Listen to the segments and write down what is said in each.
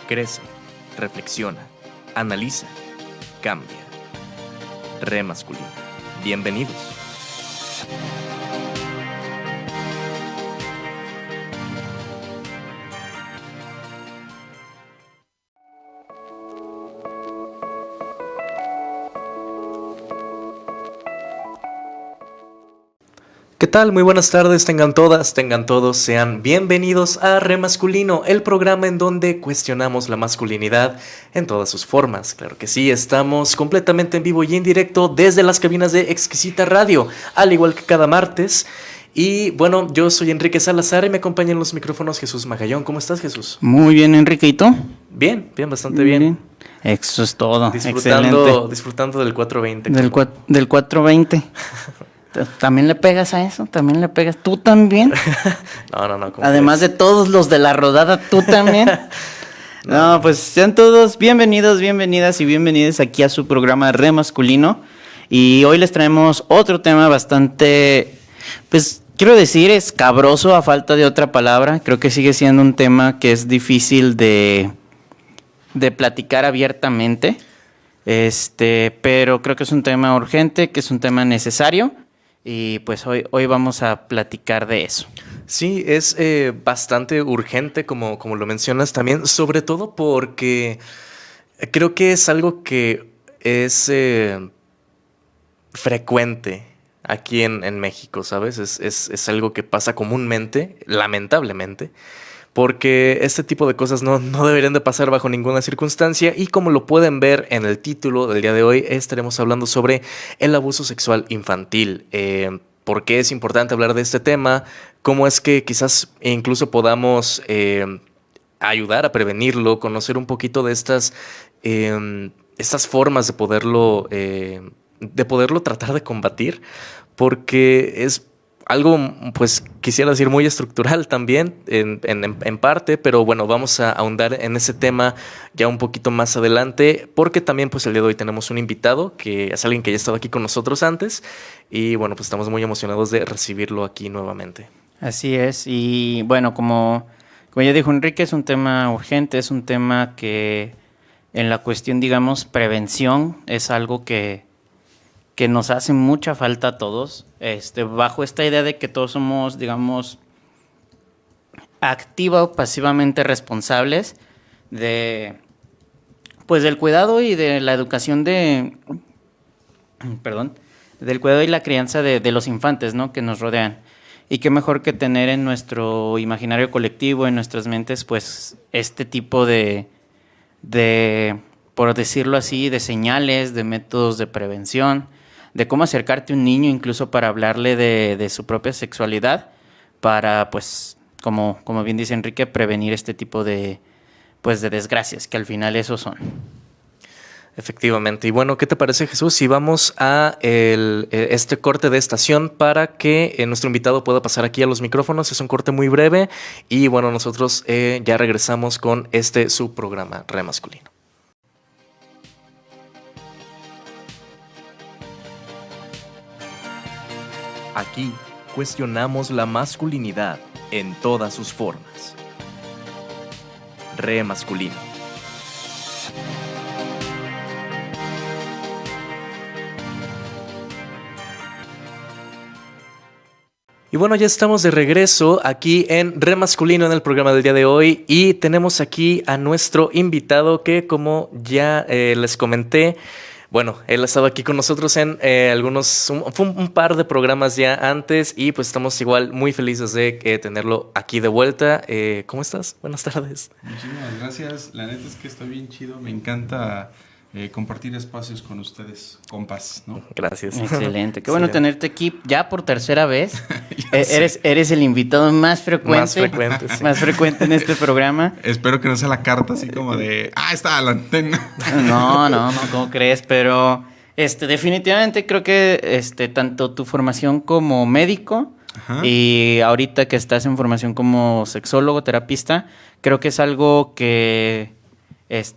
Crece, reflexiona, analiza, cambia. Re masculino. Bienvenidos. ¿Qué tal? Muy buenas tardes, tengan todas, tengan todos, sean bienvenidos a Re Masculino, el programa en donde cuestionamos la masculinidad en todas sus formas. Claro que sí, estamos completamente en vivo y en directo desde las cabinas de Exquisita Radio, al igual que cada martes. Y bueno, yo soy Enrique Salazar y me acompaña en los micrófonos Jesús Magallón. ¿Cómo estás, Jesús? Muy bien, Enrique, ¿y tú? Bien, bastante bien. Eso es todo, Disfrutando del 420. Del 420. ¿También le pegas a eso? ¿También le pegas? ¿Tú también? No. Además de todos los de la rodada, ¿tú también? No, pues sean todos bienvenidos, bienvenidas y bienvenidos aquí a su programa Re Masculino. Y hoy les traemos otro tema bastante, pues quiero decir, escabroso a falta de otra palabra. Creo que sigue siendo un tema que es difícil de platicar abiertamente. Pero creo que es un tema urgente, que es un tema necesario. Y pues hoy vamos a platicar de eso. Sí, es bastante urgente, como lo mencionas también, sobre todo porque creo que es algo que es frecuente aquí en México, ¿sabes? Es algo que pasa comúnmente, lamentablemente, porque este tipo de cosas no deberían de pasar bajo ninguna circunstancia y como lo pueden ver en el título del día de hoy, estaremos hablando sobre el abuso sexual infantil. ¿Por qué es importante hablar de este tema? ¿Cómo es que quizás incluso podamos ayudar a prevenirlo? Conocer un poquito de estas formas de poderlo tratar de combatir, porque es algo, pues quisiera decir muy estructural también, en parte, pero bueno, vamos a ahondar en ese tema ya un poquito más adelante, porque también pues el día de hoy tenemos un invitado, que es alguien que ya ha estado aquí con nosotros antes, y bueno, pues estamos muy emocionados de recibirlo aquí nuevamente. Así es, y bueno, como ya dijo Enrique, es un tema urgente, es un tema que en la cuestión, digamos, prevención, es algo que nos hace mucha falta a todos, bajo esta idea de que todos somos, digamos, activa o pasivamente responsables del cuidado y de la educación del cuidado y la crianza de los infantes, ¿no?, que nos rodean. Y qué mejor que tener en nuestro imaginario colectivo, en nuestras mentes, pues, este tipo de por decirlo así, de señales, de métodos de prevención, de cómo acercarte a un niño incluso para hablarle de su propia sexualidad, para, pues, como bien dice Enrique, prevenir este tipo de desgracias, que al final eso son. Efectivamente. Y bueno, ¿qué te parece, Jesús, si vamos a este corte de estación para que nuestro invitado pueda pasar aquí a los micrófonos? Es un corte muy breve y bueno, nosotros ya regresamos con su programa Re Masculino. Aquí cuestionamos la masculinidad en todas sus formas. Re Masculino. Y bueno, ya estamos de regreso aquí en Re Masculino en el programa del día de hoy y tenemos aquí a nuestro invitado que, como ya les comenté, bueno, él ha estado aquí con nosotros en un par de programas ya antes y pues estamos igual muy felices de tenerlo aquí de vuelta. ¿Cómo estás? Buenas tardes. Muchísimas gracias. La neta es que está bien chido. Me encanta compartir espacios con ustedes, compas, ¿no? Gracias. Excelente. Qué bueno tenerte aquí ya por tercera vez. Eres el invitado más frecuente. Sí. Más frecuente en este programa. Espero que no sea la carta así como de, está la antena. No, ¿cómo crees? Pero definitivamente creo que tanto tu formación como médico, ajá, y ahorita que estás en formación como sexólogo, terapista, creo que es algo que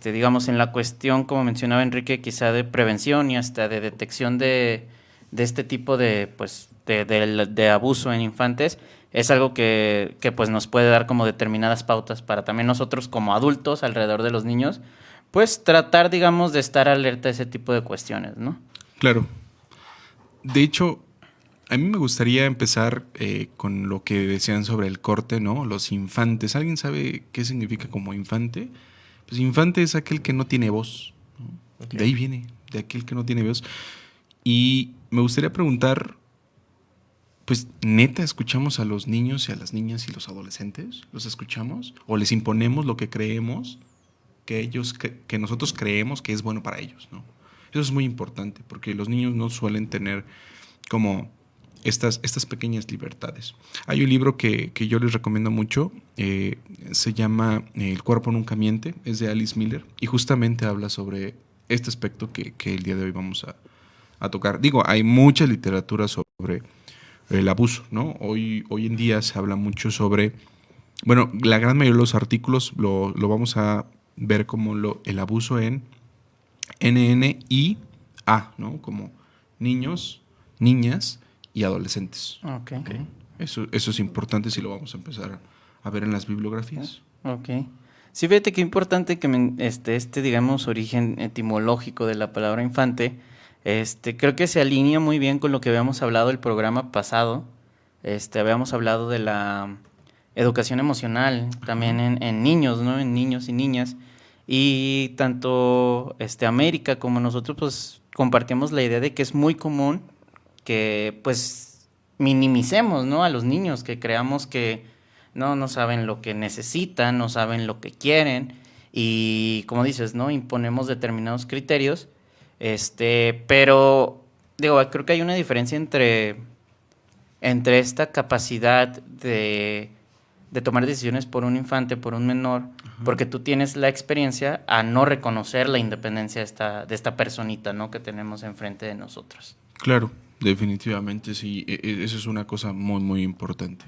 digamos, en la cuestión, como mencionaba Enrique, quizá de prevención y hasta de detección de este tipo de abuso en infantes, es algo que pues nos puede dar como determinadas pautas para también nosotros como adultos alrededor de los niños, pues tratar, digamos, de estar alerta a ese tipo de cuestiones, ¿no? Claro. De hecho, a mí me gustaría empezar con lo que decían sobre el corte, ¿no? Los infantes. ¿Alguien sabe qué significa como infante? Pues infante es aquel que no tiene voz, ¿no? Okay. De ahí viene, de aquel que no tiene voz. Y me gustaría preguntar, pues, ¿neta escuchamos a los niños y a las niñas y los adolescentes? ¿Los escuchamos? ¿O les imponemos lo que creemos que nosotros creemos que es bueno para ellos, ¿no? Eso es muy importante, porque los niños no suelen tener como estas pequeñas libertades. Hay un libro que yo les recomiendo mucho, se llama El cuerpo nunca miente, es de Alice Miller, y justamente habla sobre este aspecto que el día de hoy vamos a tocar. Digo, hay mucha literatura sobre el abuso, ¿no? Hoy en día se habla mucho sobre, bueno, la gran mayoría de los artículos lo vamos a ver como el abuso en NNIA, ¿no? Como niños, niñas y adolescentes. Ok. Eso es importante si lo vamos a empezar a ver en las bibliografías. Ok. Sí, fíjate qué importante que digamos, origen etimológico de la palabra infante, creo que se alinea muy bien con lo que habíamos hablado el programa pasado. Habíamos hablado de la educación emocional también en niños, ¿no? En niños y niñas. Y tanto América como nosotros, pues, compartimos la idea de que es muy común que, pues, minimicemos, ¿no? A los niños, que creamos que no saben lo que necesitan, no saben lo que quieren, y como dices, ¿no? Imponemos determinados criterios, pero digo, creo que hay una diferencia entre esta capacidad de tomar decisiones por un infante, por un menor, porque tú tienes la experiencia a no reconocer la independencia de esta personita, ¿no? Que tenemos enfrente de nosotros. Claro, definitivamente sí. Eso es una cosa muy, muy importante.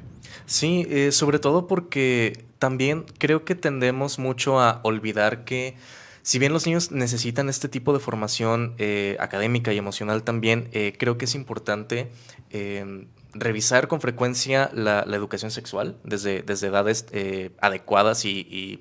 Sí, sobre todo porque también creo que tendemos mucho a olvidar que si bien los niños necesitan este tipo de formación académica y emocional también, creo que es importante revisar con frecuencia la educación sexual desde edades adecuadas y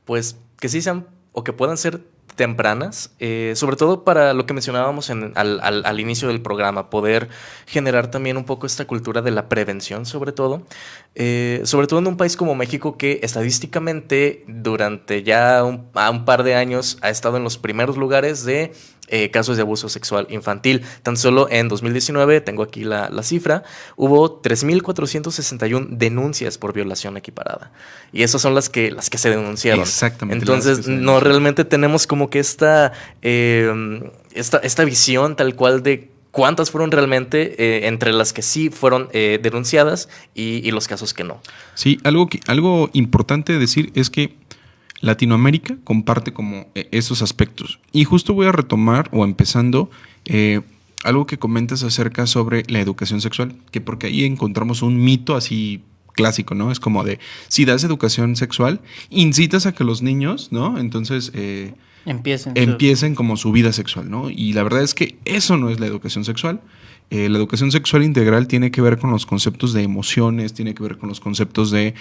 pues que sí sean o que puedan ser tempranas, sobre todo para lo que mencionábamos al inicio del programa, poder generar también un poco esta cultura de la prevención, sobre todo en un país como México, que estadísticamente durante ya un par de años ha estado en los primeros lugares de casos de abuso sexual infantil. Tan solo en 2019, tengo aquí la cifra, hubo 3.461 denuncias por violación equiparada. Y esas son las que se denunciaron. Exactamente. Entonces, no realmente tenemos como que esta visión tal cual de cuántas fueron realmente entre las que sí fueron denunciadas y los casos que no. Sí, algo importante de decir es que Latinoamérica comparte como esos aspectos. Y justo voy a retomar o empezando algo que comentas acerca sobre la educación sexual, que porque ahí encontramos un mito así clásico, ¿no? Es como de, si das educación sexual, incitas a que los niños, ¿no? Entonces empiecen como su vida sexual, ¿no? Y la verdad es que eso no es la educación sexual. La educación sexual integral tiene que ver con los conceptos de emociones, tiene que ver con los conceptos de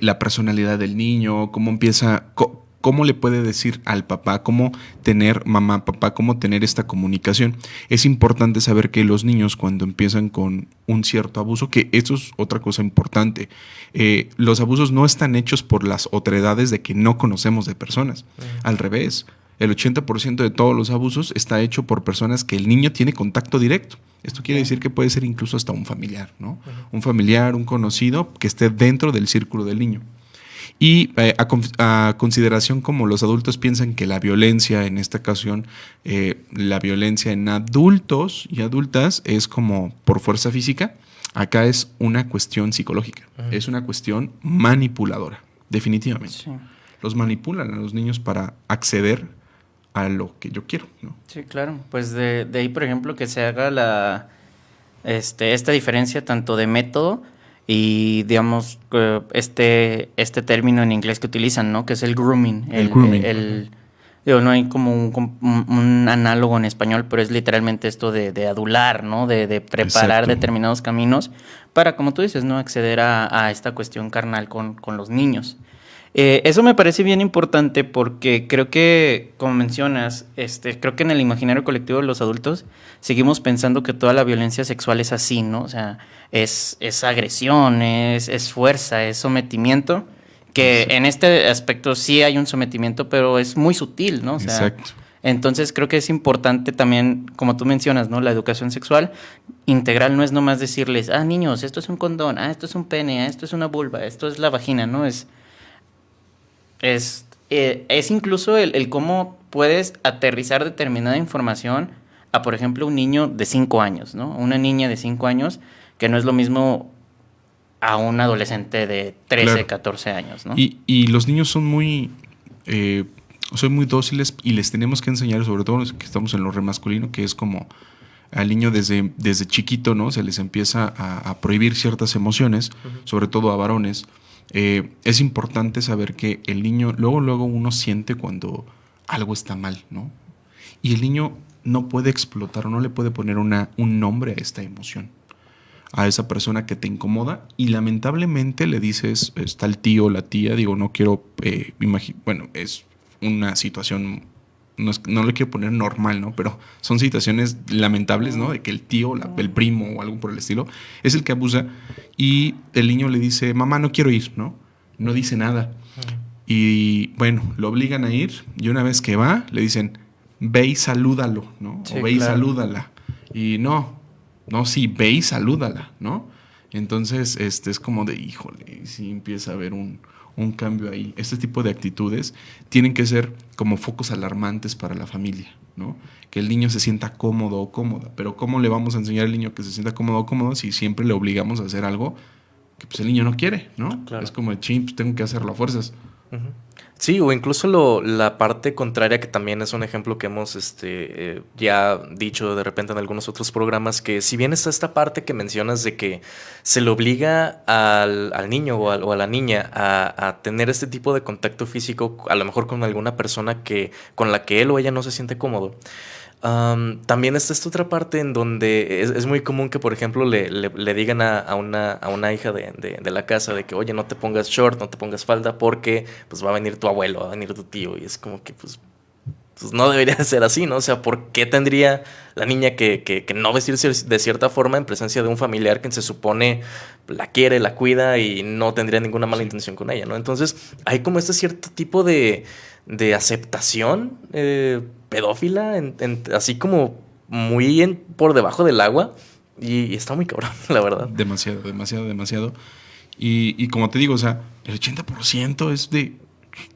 la personalidad del niño, cómo le puede decir al papá, cómo tener mamá, papá, cómo tener esta comunicación. Es importante saber que los niños, cuando empiezan con un cierto abuso, que esto es otra cosa importante, los abusos no están hechos por las otredades de que no conocemos de personas. Al revés, el 80% de todos los abusos está hecho por personas que el niño tiene contacto directo. Esto quiere decir que puede ser incluso hasta un familiar, ¿no? Un familiar, un conocido que esté dentro del círculo del niño. Y a consideración como los adultos piensan que la violencia, en esta ocasión, la violencia en adultos y adultas es como por fuerza física, acá es una cuestión psicológica, es una cuestión manipuladora, definitivamente. Sí. Los manipulan a los niños para acceder a lo que yo quiero, ¿no? Sí, claro. Pues de ahí, por ejemplo, que se haga esta diferencia tanto de método y, digamos, este término en inglés que utilizan, ¿no? Que es el grooming. El grooming. Digo, no hay como un análogo en español, pero es literalmente esto de adular, ¿no? De preparar Exacto. determinados caminos para, como tú dices, ¿no? Acceder a esta cuestión carnal con los niños. Eso me parece bien importante porque creo que, como mencionas, creo que en el imaginario colectivo de los adultos seguimos pensando que toda la violencia sexual es así, ¿no? O sea, es agresión, es fuerza, es sometimiento, que Exacto. en este aspecto sí hay un sometimiento, pero es muy sutil, ¿no? O sea, Exacto. entonces creo que es importante también, como tú mencionas, ¿no? La educación sexual integral no es nomás decirles, niños, esto es un condón, esto es un pene, esto es una vulva, esto es la vagina, ¿no? Es incluso el cómo puedes aterrizar determinada información a, por ejemplo, un niño de 5 años, ¿no? Una niña de 5 años, que no es lo mismo a un adolescente de 13, Claro. 14 años, ¿no? Y los niños son muy dóciles y les tenemos que enseñar, sobre todo los que estamos en lo remasculino, que es como al niño desde chiquito, ¿no? Se les empieza a prohibir ciertas emociones, sobre todo a varones. Es importante saber que el niño, luego uno siente cuando algo está mal, ¿no? Y el niño no puede explotar o no le puede poner un nombre a esta emoción, a esa persona que te incomoda, y lamentablemente le dices, está el tío o la tía, digo, no quiero, bueno, es una situación, no le quiero poner normal, ¿no? Pero son situaciones lamentables, ¿no? De que el tío, el primo o algo por el estilo, es el que abusa, y el niño le dice, mamá, no quiero ir, ¿no? No dice nada. Y bueno, lo obligan a ir, y una vez que va, le dicen, ve y salúdalo, ¿no? Sí, O ve y claro. salúdala. Y no, sí, ve y salúdala, ¿no? Entonces, es como de, híjole, sí empieza a haber un cambio ahí. Este tipo de actitudes tienen que ser como focos alarmantes para la familia, ¿no? Que el niño se sienta cómodo o cómoda. Pero ¿cómo le vamos a enseñar al niño que se sienta cómodo o cómodo si siempre le obligamos a hacer algo que pues el niño no quiere, ¿no? Claro. Es como de, ching, pues tengo que hacerlo a fuerzas. Ujú. Sí, o incluso la parte contraria, que también es un ejemplo que hemos ya dicho de repente en algunos otros programas, que si bien está esta parte que mencionas de que se le obliga al niño o a la niña a tener este tipo de contacto físico, a lo mejor con alguna persona con la que él o ella no se siente cómodo. También está esta otra parte en donde es muy común que, por ejemplo, le digan a una hija de la casa de que, oye, no te pongas short, no te pongas falda porque pues va a venir tu abuelo, va a venir tu tío. Y es como que pues no debería de ser así, ¿no? O sea, ¿por qué tendría la niña que no vestirse de cierta forma en presencia de un familiar que se supone la quiere, la cuida y no tendría ninguna mala intención con ella, ¿no? Entonces, hay como este cierto tipo de aceptación pedófila, así como muy por debajo del agua, y está muy cabrón, la verdad. Demasiado, demasiado, demasiado. Y como te digo, o sea, el 80% es de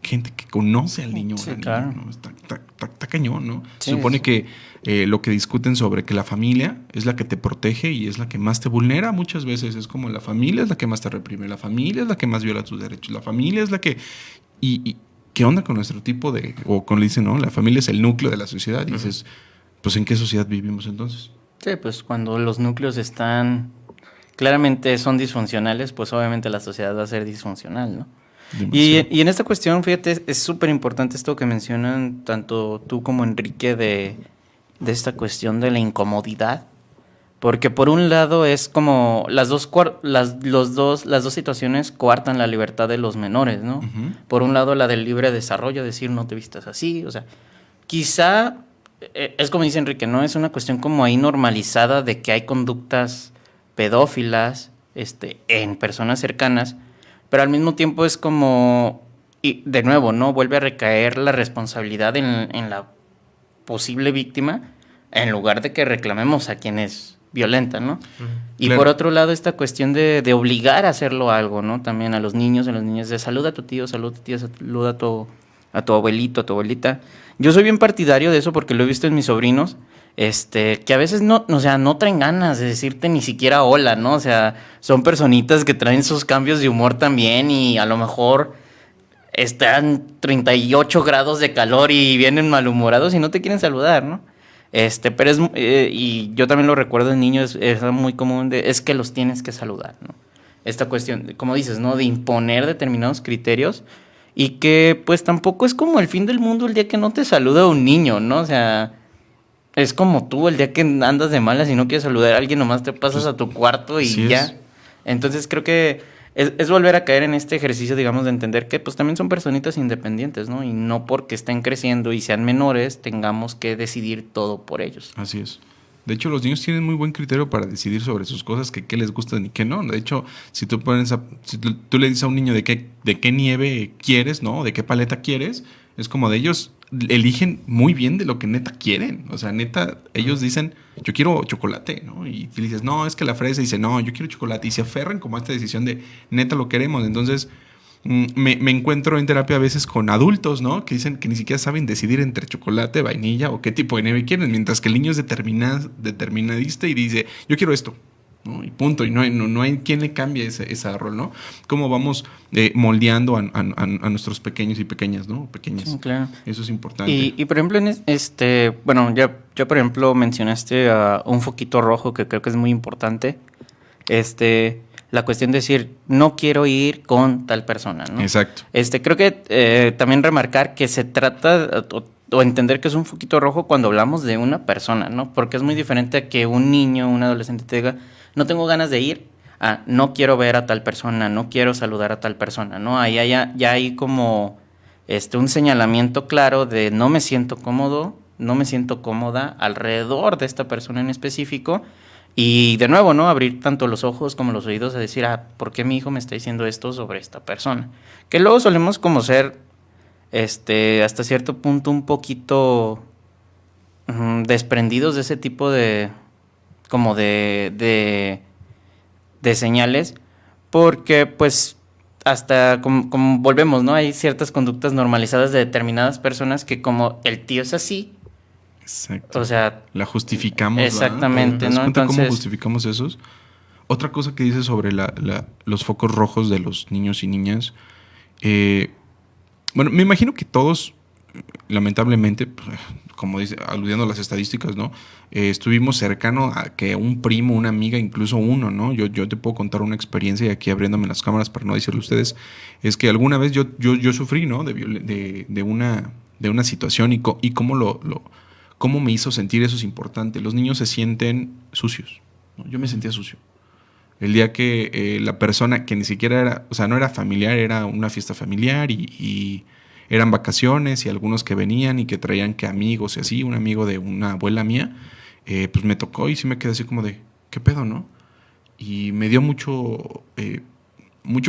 gente que conoce al niño. Sí, o la claro. niña, ¿no? Está cañón, ¿no? Sí, Se supone sí. que lo que discuten sobre que la familia es la que te protege y es la que más te vulnera muchas veces. Es como la familia es la que más te reprime, la familia es la que más viola tus derechos, la familia es la que... Y ¿qué onda con nuestro tipo de... O con le dicen, ¿no? La familia es el núcleo de la sociedad. Y dices, pues ¿en qué sociedad vivimos entonces? Sí, pues cuando los núcleos están claramente son disfuncionales, pues obviamente la sociedad va a ser disfuncional, ¿no? Demasiado. Y en esta cuestión, fíjate, es súper importante esto que mencionan tanto tú como Enrique de esta cuestión de la incomodidad, porque por un lado es como las dos situaciones coartan la libertad de los menores, ¿no? Ujú. Por un lado la del libre desarrollo, decir no te vistas así, o sea, quizá es como dice Enrique, ¿no? Es una cuestión como ahí normalizada de que hay conductas pedófilas, en personas cercanas, pero al mismo tiempo es como, y de nuevo, ¿no? Vuelve a recaer la responsabilidad en la posible víctima, en lugar de que reclamemos a quien es violenta, ¿no? Y Claro. por otro lado, esta cuestión de obligar a hacerlo algo, ¿no? También a los niños, a las niñas, de saluda a tu tío, saluda a tu tía, saluda a tu abuelito, a tu abuelita. Yo soy bien partidario de eso porque lo he visto en mis sobrinos, que a veces no, o sea, no traen ganas de decirte ni siquiera hola, ¿no? O sea, son personitas que traen sus cambios de humor también y a lo mejor están 38 grados de calor y vienen malhumorados y no te quieren saludar, ¿no? Pero y yo también lo recuerdo en niños, es muy común, es que los tienes que saludar, ¿no? Esta cuestión, como dices, ¿no? De imponer determinados criterios y que pues tampoco es como el fin del mundo el día que no te saluda un niño, ¿no? O sea, es como tú el día que andas de malas y no quieres saludar a alguien, nomás te pasas a tu cuarto y así ya. es. Entonces creo que es volver a caer en este ejercicio, digamos, de entender que pues también son personitas independientes, ¿no? Y no porque estén creciendo y sean menores tengamos que decidir todo por ellos. Así es. De hecho, los niños tienen muy buen criterio para decidir sobre sus cosas, que qué les gustan y qué no. De hecho, si tú le dices a un niño de qué nieve quieres, ¿no? De qué paleta quieres, es como de ellos eligen muy bien de lo que neta quieren. O sea, neta, ellos dicen, yo quiero chocolate, ¿no? Y tú le dices, no, es que la fresa dice, no, yo quiero chocolate. Y se aferran como a esta decisión de neta lo queremos. Entonces, me encuentro en terapia a veces con adultos, ¿no? Que dicen que ni siquiera saben decidir entre chocolate, vainilla o qué tipo de nieve quieren, mientras que el niño es determinadista y dice, yo quiero esto, ¿no? Y punto. Y no hay quien le cambie ese rol, ¿no? Cómo vamos moldeando a nuestros pequeños y pequeñas, ¿no? Pequeñas. Sí, claro. Eso es importante. Y por ejemplo, bueno, ya por ejemplo mencionaste a un foquito rojo que creo que es muy importante. La cuestión de decir, no quiero ir con tal persona, ¿no? Exacto. Creo que también remarcar que se trata o entender que es un foquito rojo cuando hablamos de una persona, ¿no? Porque es muy diferente a que un niño, un adolescente te diga, no tengo ganas de ir, no quiero ver a tal persona, no quiero saludar a tal persona, ¿no? Ahí ya hay como un señalamiento claro de no me siento cómodo, no me siento cómoda alrededor de esta persona en específico. Y de nuevo, ¿no? Abrir tanto los ojos como los oídos a decir, ¿por qué mi hijo me está diciendo esto sobre esta persona? Que luego solemos como ser, hasta cierto punto un poquito desprendidos de ese tipo de señales, porque pues hasta como volvemos, ¿no? Hay ciertas conductas normalizadas de determinadas personas que como el tío es así, Exacto. o sea, la justificamos. exactamente, ¿Te das ¿no? cuenta Entonces, cómo justificamos esos? Otra cosa que dice sobre los focos rojos de los niños y niñas. Bueno, me imagino que todos, lamentablemente, como dice, aludiendo a las estadísticas, ¿no? Estuvimos cercano a que un primo, una amiga, incluso uno, ¿no? Yo te puedo contar una experiencia, y aquí abriéndome las cámaras para no decirle a ustedes, es que alguna vez yo sufrí, ¿no? De una situación y cómo me hizo sentir. Eso es importante. Los niños se sienten sucios, ¿no? Yo me sentía sucio. El día que la persona que ni siquiera era, o sea, no era familiar, era una fiesta familiar y eran vacaciones y algunos que venían y que traían que amigos y así, un amigo de una abuela mía, pues me tocó y sí me quedé así como de, ¿qué pedo, no? Y me dio mucho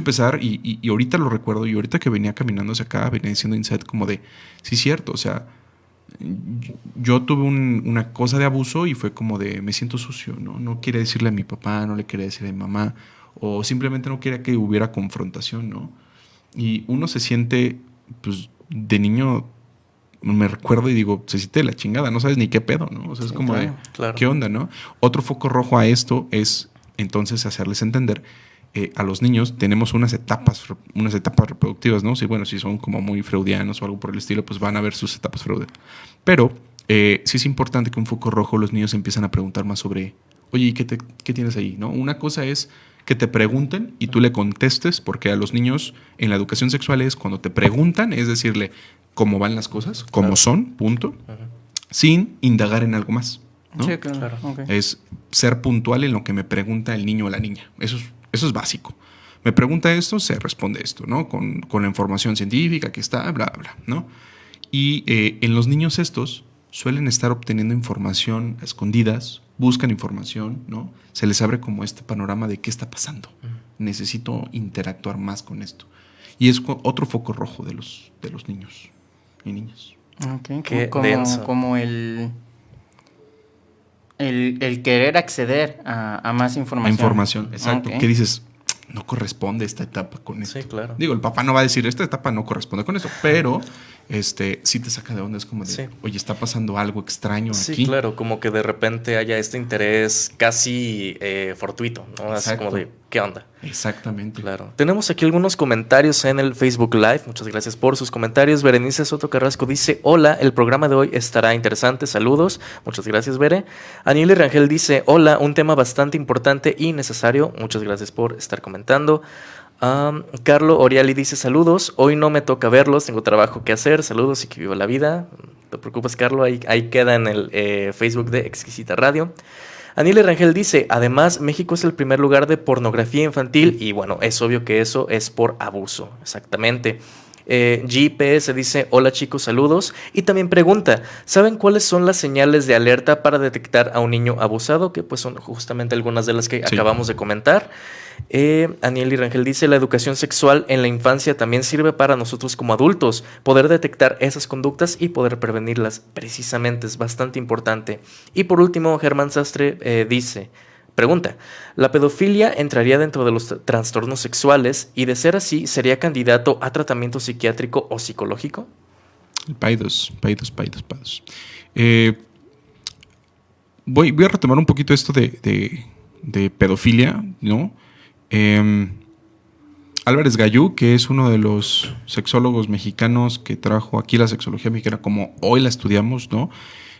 pesar y ahorita lo recuerdo y ahorita que venía caminando hacia acá, venía diciendo insight como de, sí, cierto, o sea, yo tuve una cosa de abuso y fue como de me siento sucio, ¿no? No quiere decirle a mi papá, no le quiere decir a mi mamá, o simplemente no quería que hubiera confrontación, ¿no? Y uno se siente, pues, de niño, me recuerdo y digo, se siente de la chingada, no sabes ni qué pedo, ¿no? O sea, es como claro. ¿qué onda, no? Otro foco rojo a esto es, entonces, hacerles entender a los niños tenemos unas etapas reproductivas, ¿no? Si son como muy freudianos o algo por el estilo, pues van a ver sus etapas freudianas. Pero sí es importante que un foco rojo los niños empiezan a preguntar más sobre, oye, ¿y qué tienes ahí? ¿No? Una cosa es que te pregunten y tú le contestes, porque a los niños en la educación sexual es cuando te preguntan, es decirle cómo van las cosas, cómo son, punto, sin indagar en algo más, ¿no? Sí, claro. Okay. Es ser puntual en lo que me pregunta el niño o la niña. Eso es básico. Me pregunta esto, se responde esto, ¿no? Con la información científica que está, bla, bla, ¿no? Y en los niños estos suelen estar obteniendo información a escondidas, buscan información, ¿no? Se les abre como este panorama de qué está pasando. Necesito interactuar más con esto. Y es otro foco rojo de los niños y niñas. Okay. Como el querer acceder a más información. Información, exacto. Okay. ¿Qué dices? No corresponde esta etapa con esto. Sí, claro. Digo, el papá no va a decir, esta etapa no corresponde con eso, pero sí te saca de onda, es como de, sí, oye, está pasando algo extraño sí, aquí. Sí, claro, como que de repente haya este interés casi fortuito, ¿no? Así como de, ¿qué onda? Exactamente. Claro. Tenemos aquí algunos comentarios en el Facebook Live. Muchas gracias por sus comentarios. Berenice Soto Carrasco dice, hola, el programa de hoy estará interesante. Saludos. Muchas gracias, Bere. Aniel Rangel dice, hola, un tema bastante importante y necesario. Muchas gracias por estar comentando. Carlo Oriali dice saludos, hoy no me toca verlos, tengo trabajo que hacer, saludos y que viva la vida. No te preocupes, Carlo, ahí queda en el Facebook de Exquisita Radio. Aniel Rangel dice, además México es el primer lugar de pornografía infantil y bueno, es obvio que eso es por abuso, exactamente. GPS dice, hola chicos, saludos. Y también pregunta, ¿saben cuáles son las señales de alerta para detectar a un niño abusado? Que pues son justamente algunas de las que acabamos de comentar. Aniel Rangel dice, la educación sexual en la infancia también sirve para nosotros como adultos, poder detectar esas conductas y poder prevenirlas, precisamente es bastante importante. Y por último, Germán Sastre pregunta, ¿la pedofilia entraría dentro de los trastornos sexuales y de ser así, sería candidato a tratamiento psiquiátrico o psicológico? Paidos. Voy a retomar un poquito esto de pedofilia, ¿no? Álvarez Gallú, que es uno de los sexólogos mexicanos que trajo aquí la sexología mexicana como hoy la estudiamos, ¿no?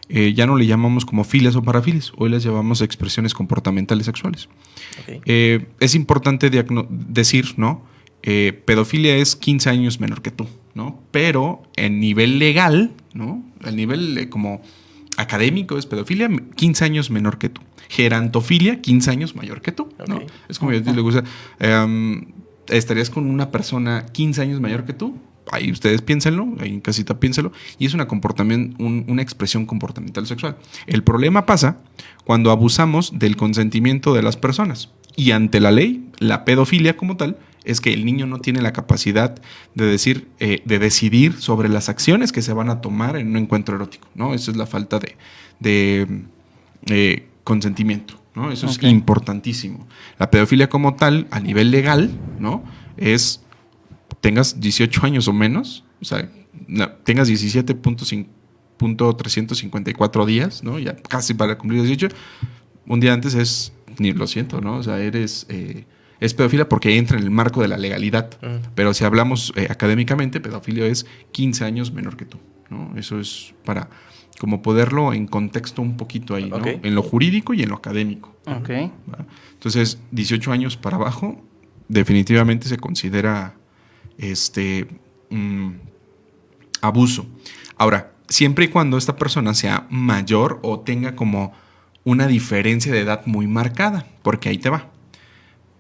Ya no le llamamos como filias o parafilias, hoy las llamamos expresiones comportamentales sexuales. Okay. Es importante decir, ¿no? Pedofilia es 15 años menor que tú, ¿no? Pero en nivel legal, ¿no? El nivel como académico es pedofilia 15 años menor que tú. Gerantofilia, 15 años mayor que tú, ¿no? Okay. Es como yo le gusta. ¿Estarías con una persona 15 años mayor que tú? Ahí ustedes piénsenlo, ahí en casita piénsenlo. Y es una expresión comportamental sexual. El problema pasa cuando abusamos del consentimiento de las personas. Y ante la ley, la pedofilia como tal, es que el niño no tiene la capacidad de decidir sobre las acciones que se van a tomar en un encuentro erótico, ¿no? Esa es la falta de consentimiento, ¿no? Eso es importantísimo. La pedofilia como tal, a nivel legal, ¿no? Es tengas 18 años o menos, o sea, tengas 17.354 días, ¿no? Ya casi para cumplir 18, un día antes lo siento, ¿no? O sea, es pedofilia porque entra en el marco de la legalidad. Pero si hablamos académicamente, pedofilia es 15 años menor que tú, ¿no? Eso es para como poderlo en contexto un poquito ahí, ¿no? En lo jurídico y en lo académico. Okay. ¿Va? Entonces, 18 años para abajo, definitivamente se considera abuso. Ahora, siempre y cuando esta persona sea mayor o tenga como una diferencia de edad muy marcada, porque ahí te va.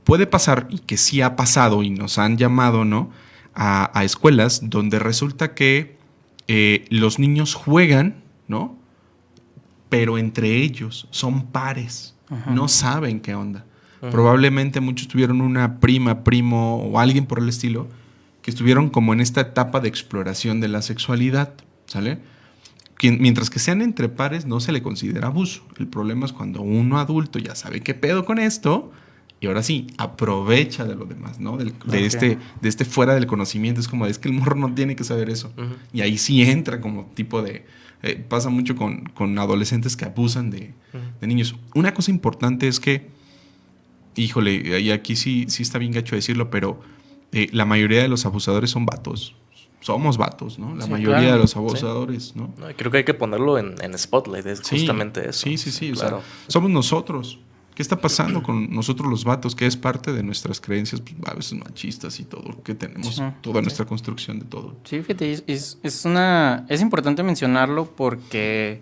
Puede pasar, y que sí ha pasado, y nos han llamado, ¿no? A escuelas donde resulta que los niños juegan, ¿no? Pero entre ellos son pares, no saben qué onda. Probablemente muchos tuvieron una prima, primo o alguien por el estilo que estuvieron como en esta etapa de exploración de la sexualidad, ¿sale? Mientras que sean entre pares no se le considera abuso. El problema es cuando uno adulto ya sabe qué pedo con esto y ahora sí, aprovecha de lo demás, ¿no? De este fuera del conocimiento. Es como, es que el morro no tiene que saber eso. Y ahí sí entra como tipo de... pasa mucho con adolescentes que abusan de niños. Una cosa importante es que, híjole, y aquí sí está bien gacho decirlo, pero la mayoría de los abusadores son vatos. Somos vatos, ¿no? La mayoría de los abusadores, ¿no? Creo que hay que ponerlo en spotlight, es justamente eso. Sí. Claro. O sea, somos nosotros. ¿Qué está pasando con nosotros los vatos? Que es parte de nuestras creencias, pues, a veces machistas y todo, que tenemos toda nuestra construcción de todo. Sí, fíjate, es importante mencionarlo porque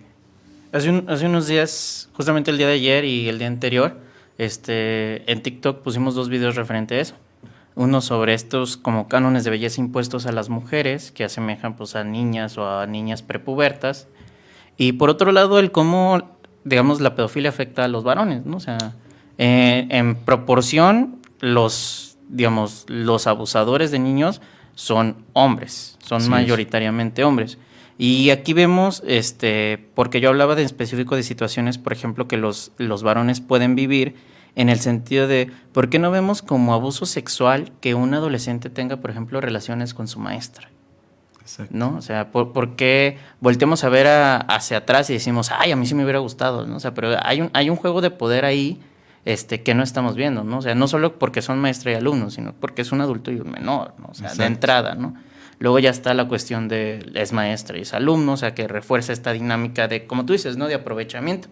hace unos días, justamente el día de ayer y el día anterior, en TikTok pusimos 2 videos referente a eso. Uno sobre estos como cánones de belleza impuestos a las mujeres que asemejan pues a niñas o a niñas prepubertas. Y por otro lado, el cómo, digamos, la pedofilia afecta a los varones, ¿no? O sea, en proporción, los abusadores de niños son hombres, son mayoritariamente hombres. Y aquí vemos, porque yo hablaba en específico de situaciones, por ejemplo, que los varones pueden vivir en el sentido de, ¿por qué no vemos como abuso sexual que un adolescente tenga, por ejemplo, relaciones con su maestra? Exacto. ¿No? O sea, ¿por qué volteamos a ver hacia atrás y decimos, ay, a mí sí me hubiera gustado, ¿no? O sea, pero hay un juego de poder ahí que no estamos viendo, ¿no? O sea, no solo porque son maestra y alumno, sino porque es un adulto y un menor, ¿no? O sea, de entrada, ¿no? Luego ya está la cuestión de es maestra y es alumno, o sea, que refuerza esta dinámica de, como tú dices, ¿no? De aprovechamiento.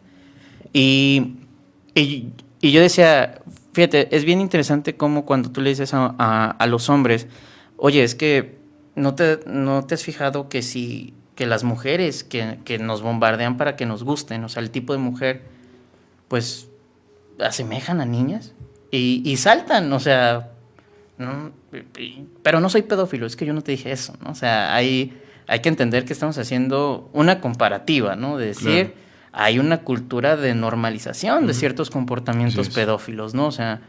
Y yo decía, fíjate, es bien interesante cómo cuando tú le dices a los hombres, oye, es que no te has fijado que las mujeres que nos bombardean para que nos gusten, o sea, el tipo de mujer, pues, asemejan a niñas y saltan, o sea, ¿no? Pero no soy pedófilo, es que yo no te dije eso, ¿no? O sea, hay que entender que estamos haciendo una comparativa, ¿no? De decir, claro, hay una cultura de normalización de ciertos comportamientos pedófilos, ¿no? O sea,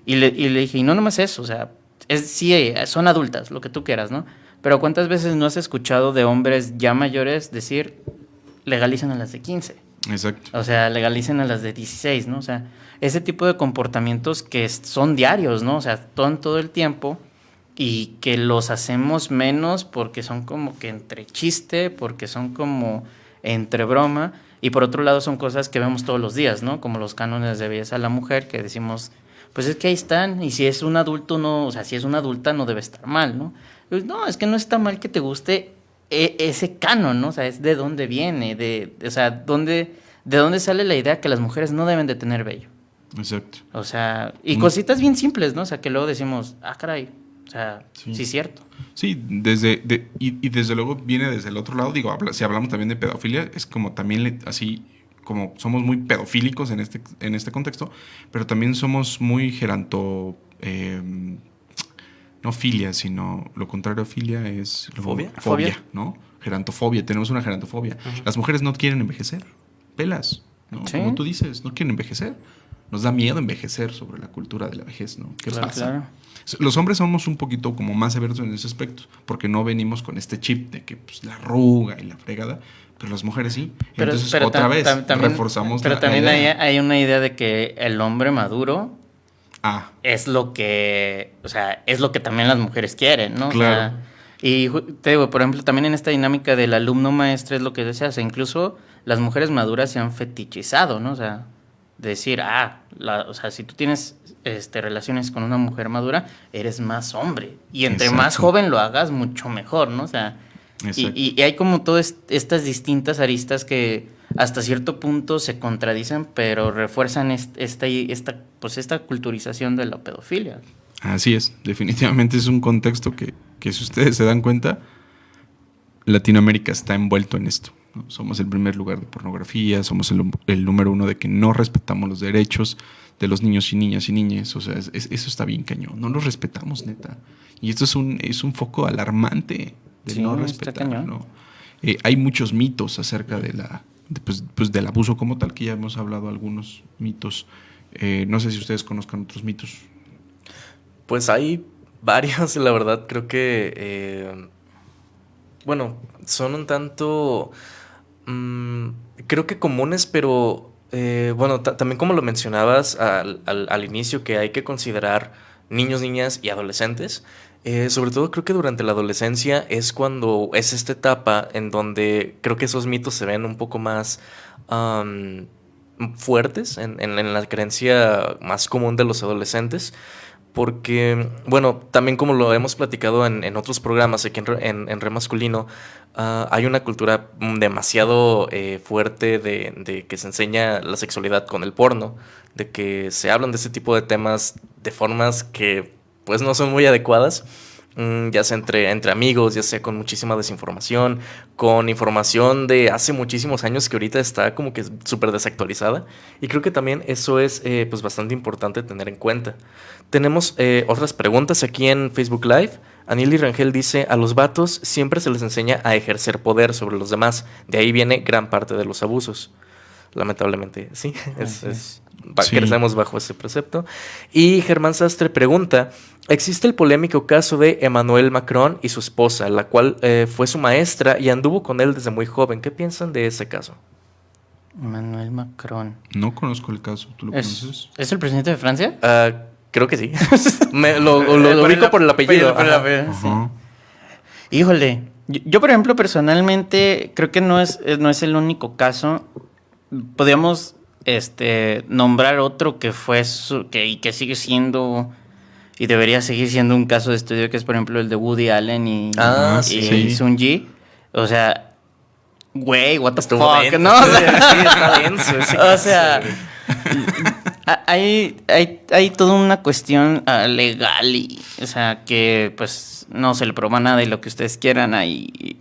y le dije, y no nomás eso, o sea, sí, son adultas, lo que tú quieras, ¿no? Pero ¿cuántas veces no has escuchado de hombres ya mayores decir, legalicen a las de 15? Exacto. O sea, legalicen a las de 16, ¿no? O sea, ese tipo de comportamientos que son diarios, ¿no? O sea, todo el tiempo y que los hacemos menos porque son como que entre chiste, porque son como entre broma, y por otro lado son cosas que vemos todos los días, ¿no? Como los cánones de belleza a la mujer, que decimos, pues es que ahí están, y si es un adulto, no, o sea, si es una adulta no debe estar mal, ¿no? Pues no, es que no está mal que te guste ese canon, ¿no? O sea, es de dónde viene, o sea, de dónde sale la idea que las mujeres no deben de tener vello. Exacto. O sea, y cositas bien simples, ¿no? O sea, que luego decimos, caray, o sea, sí es cierto. Sí, y desde luego viene desde el otro lado, digo, si hablamos también de pedofilia, es como también así, como somos muy pedofílicos en este contexto, pero también somos muy no filia, sino lo contrario a filia es... ¿Fobia? ¿No? Gerantofobia, tenemos una gerantofobia. Uh-huh. Las mujeres no quieren envejecer, pelas, ¿no? ¿Sí? Como tú dices, no quieren envejecer. Nos da miedo envejecer sobre la cultura de la vejez, ¿no? ¿Qué pasa? Claro. Los hombres somos un poquito como más severos en ese aspecto, porque no venimos con este chip de que pues, la arruga y la fregada, pero las mujeres sí. Entonces otra vez reforzamos pero también hay una idea de que el hombre maduro es lo que, o sea, es lo que también las mujeres quieren, ¿no? Claro. O sea, y te digo, por ejemplo, también en esta dinámica del alumno maestro es lo que se hace. Incluso las mujeres maduras se han fetichizado, ¿no? O sea, decir, o sea, si tú tienes relaciones con una mujer madura, eres más hombre. Y entre Exacto. más joven lo hagas, mucho mejor, ¿no? O sea, y hay como todas estas distintas aristas que hasta cierto punto se contradicen, pero refuerzan esta culturización de la pedofilia. Así es, definitivamente es un contexto que si ustedes se dan cuenta, Latinoamérica está envuelto en esto, ¿no? Somos el primer lugar de pornografía, somos el número 1 de que no respetamos los derechos de los niños y niñas y niñas. O sea, eso está bien cañón, no los respetamos, neta. Y esto es un foco alarmante de no respetar, ¿no? Hay muchos mitos acerca del abuso como tal, que ya hemos hablado algunos mitos. No sé si ustedes conozcan otros mitos. Pues hay varios, la verdad. Creo que, bueno, son un tanto, creo que comunes, pero, bueno, también como lo mencionabas al inicio, que hay que considerar niños, niñas y adolescentes. Sobre todo creo que durante la adolescencia es cuando es esta etapa en donde creo que esos mitos se ven un poco más fuertes en la creencia más común de los adolescentes. Porque, bueno, también como lo hemos platicado en otros programas aquí en Re Masculino, hay una cultura demasiado fuerte de que se enseña la sexualidad con el porno, de que se hablan de ese tipo de temas de formas que pues no son muy adecuadas, ya sea entre amigos, ya sea con muchísima desinformación, con información de hace muchísimos años que ahorita está como que súper desactualizada. Y creo que también eso es pues bastante importante tener en cuenta. Tenemos otras preguntas aquí en Facebook Live. Anili Rangel dice, a los vatos siempre se les enseña a ejercer poder sobre los demás. De ahí viene gran parte de los abusos. Lamentablemente, sí. Crecemos bajo ese precepto. Y Germán Sastre pregunta, ¿existe el polémico caso de Emmanuel Macron y su esposa, la cual fue su maestra y anduvo con él desde muy joven? ¿Qué piensan de ese caso? Emmanuel Macron. No conozco el caso, ¿tú lo conoces? ¿Es el presidente de Francia? Creo que sí. Lo ubico por el apellido. Sí. Híjole, yo por ejemplo personalmente creo que no es el único caso. Podríamos nombrar otro que fue que sigue siendo y debería seguir siendo un caso de estudio, que es por ejemplo el de Woody Allen y Sun Yi. O sea, güey, what the fuck, ¿no? Sí, está denso. O sea, Hay toda una cuestión legal y, o sea, que pues no se le prueba nada y lo que ustedes quieran. Ahí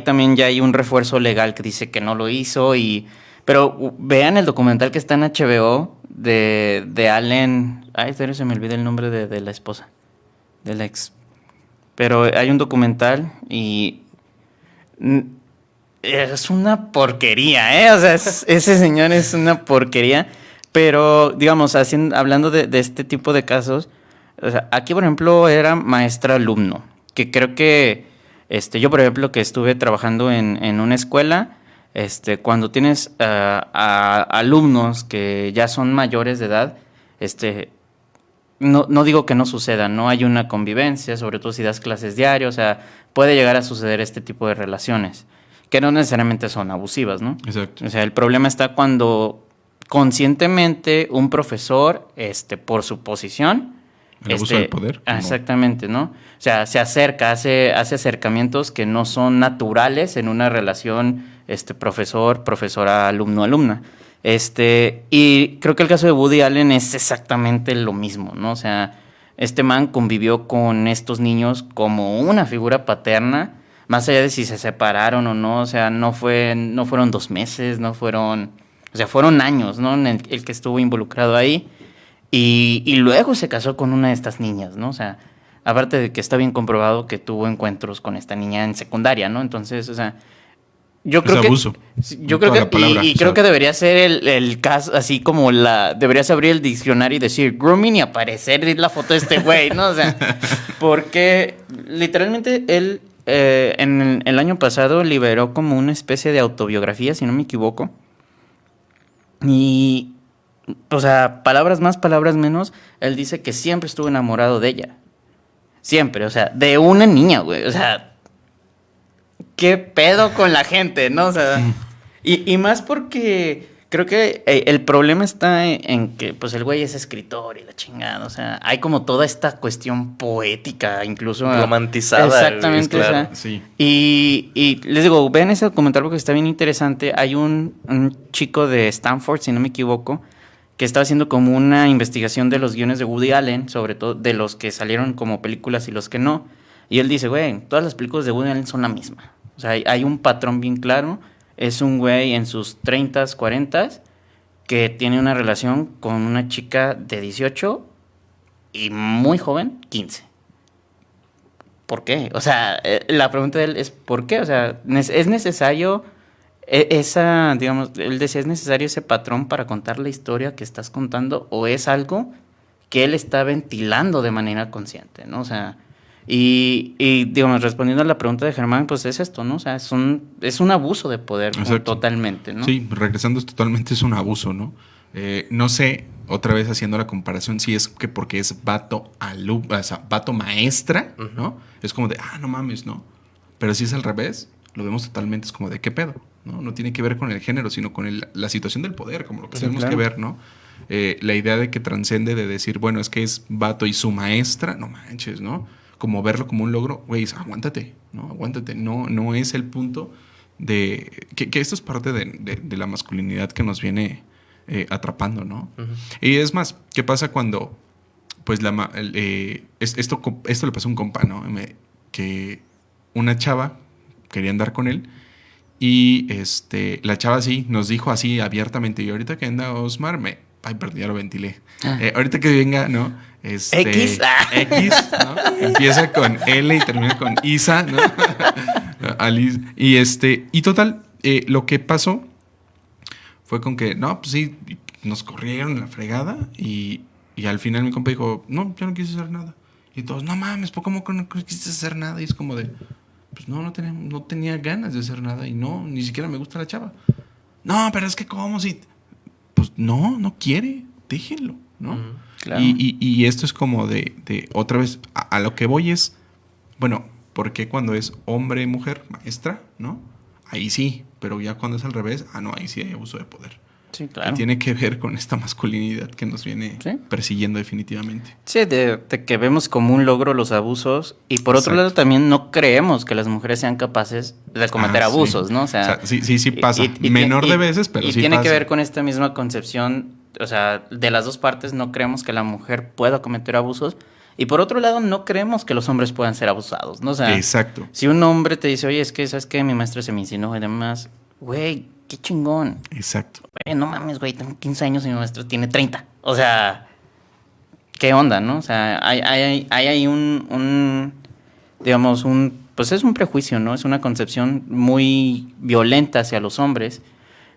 también ya hay un refuerzo legal que dice que no lo hizo pero vean el documental que está en HBO de Allen. Ay, serio, se me olvida el nombre de la esposa, del ex. Pero hay un documental y es una porquería, ¿eh? O sea, ese señor es una porquería. Pero, digamos, hablando de este tipo de casos, o sea, aquí, por ejemplo, era maestra-alumno, que creo que, yo, por ejemplo, que estuve trabajando en una escuela, cuando tienes a alumnos que ya son mayores de edad, no digo que no suceda, no hay una convivencia, sobre todo si das clases diarias, o sea, puede llegar a suceder este tipo de relaciones, que no necesariamente son abusivas, ¿no? Exacto. O sea, el problema está cuando conscientemente un profesor, por su posición, El abuso del poder. exactamente, ¿no? O sea, se acerca, hace acercamientos que no son naturales en una relación, profesor, profesora, alumno, alumna. Y creo que el caso de Woody Allen es exactamente lo mismo, ¿no? O sea, este man convivió con estos niños como una figura paterna, más allá de si se separaron o no, o sea, no fueron 2 meses, no fueron, o sea, fueron años, ¿no? En el que estuvo involucrado ahí. Y luego se casó con una de estas niñas, ¿no? O sea, aparte de que está bien comprobado que tuvo encuentros con esta niña en secundaria, ¿no? Entonces, o sea, yo creo que abuso. yo creo que creo que debería ser el caso así como deberías abrir el diccionario y decir grooming y aparecer la foto de este güey, ¿no? O sea, porque literalmente él en el año pasado liberó como una especie de autobiografía, si no me equivoco. Y o sea, palabras más, palabras menos, él dice que siempre estuvo enamorado de ella. Siempre, o sea, de una niña, güey. O sea, ¿qué pedo con la gente, no? O sea, y más porque creo que el problema está en que, pues, el güey es escritor y la chingada. O sea, hay como toda esta cuestión poética, incluso romantizada. Exactamente, claro. o sea, Sí. y les digo, vean ese documental porque está bien interesante. Hay un chico de Stanford, si no me equivoco, que estaba haciendo como una investigación de los guiones de Woody Allen, sobre todo de los que salieron como películas y los que no. Y él dice, güey, todas las películas de Woody Allen son la misma. O sea, hay un patrón bien claro. Es un güey en sus 30s, 40s, que tiene una relación con una chica de 18 y muy joven, 15. ¿Por qué? O sea, la pregunta de él es, ¿por qué? O sea, ¿es necesario digamos, él decía, ¿es necesario ese patrón para contar la historia que estás contando o es algo que él está ventilando de manera consciente, ¿no? O sea, y digamos, respondiendo a la pregunta de Germán, pues es esto, ¿no? O sea, es un abuso de poder totalmente, ¿no? Sí, regresando, totalmente es un abuso, ¿no? No sé, otra vez haciendo la comparación, si es que porque es vato o sea, vato maestra, ¿no? Es como de, no mames, ¿no? Pero si es al revés, lo vemos totalmente, es como de, ¿qué pedo? No tiene que ver con el género, sino con la situación del poder, como lo que tenemos que ver, ¿no? La idea de que transcende de decir, bueno, es que es vato y su maestra, no manches, ¿no? Como verlo como un logro, güey, aguántate, ¿no? Aguántate, no es el punto de... Que esto es parte de la masculinidad que nos viene atrapando, ¿no? Uh-huh. Y es más, ¿qué pasa cuando, pues, esto le pasó a un compa, ¿no? Que una chava quería andar con él y la chava sí nos dijo así abiertamente, y ahorita que anda Osmar, ay, perdón, ya lo ventilé. Ahorita que venga, ¿no? X, ¿no? Empieza con L y termina con Isa, ¿no? Alice. Y total, lo que pasó fue con que, no, pues sí, nos corrieron la fregada y al final mi compa dijo, no, yo no quise hacer nada. Y todos, no mames, ¿cómo no quisiste hacer nada? Y es como de, pues no tenía ganas de hacer nada y ni siquiera me gusta la chava. No, pero es que ¿cómo si...? Pues no quiere, déjenlo, ¿no? Claro. Y esto es como de otra vez, a lo que voy es, bueno, ¿por qué cuando es hombre, mujer, maestra, ¿no? Ahí sí, pero ya cuando es al revés, ahí sí hay abuso de poder. Sí, claro. Y tiene que ver con esta masculinidad que nos viene persiguiendo definitivamente. Sí, de que vemos como un logro los abusos y por otro lado también no creemos que las mujeres sean capaces de cometer abusos, ¿no? O sea, sí pasa. Menor de veces, pero sí pasa. Y tiene que ver con esta misma concepción o sea, de las dos partes no creemos que la mujer pueda cometer abusos. Y por otro lado, no creemos que los hombres puedan ser abusados, ¿no? O sea, Exacto. si un hombre te dice, oye, es que, ¿sabes qué? Mi maestro se me insinuó y demás, güey, qué chingón. Exacto. Güey, no mames, güey, tengo 15 años y mi maestro tiene 30. O sea, ¿qué onda, no? O sea, hay ahí digamos, pues es un prejuicio, ¿no? Es una concepción muy violenta hacia los hombres,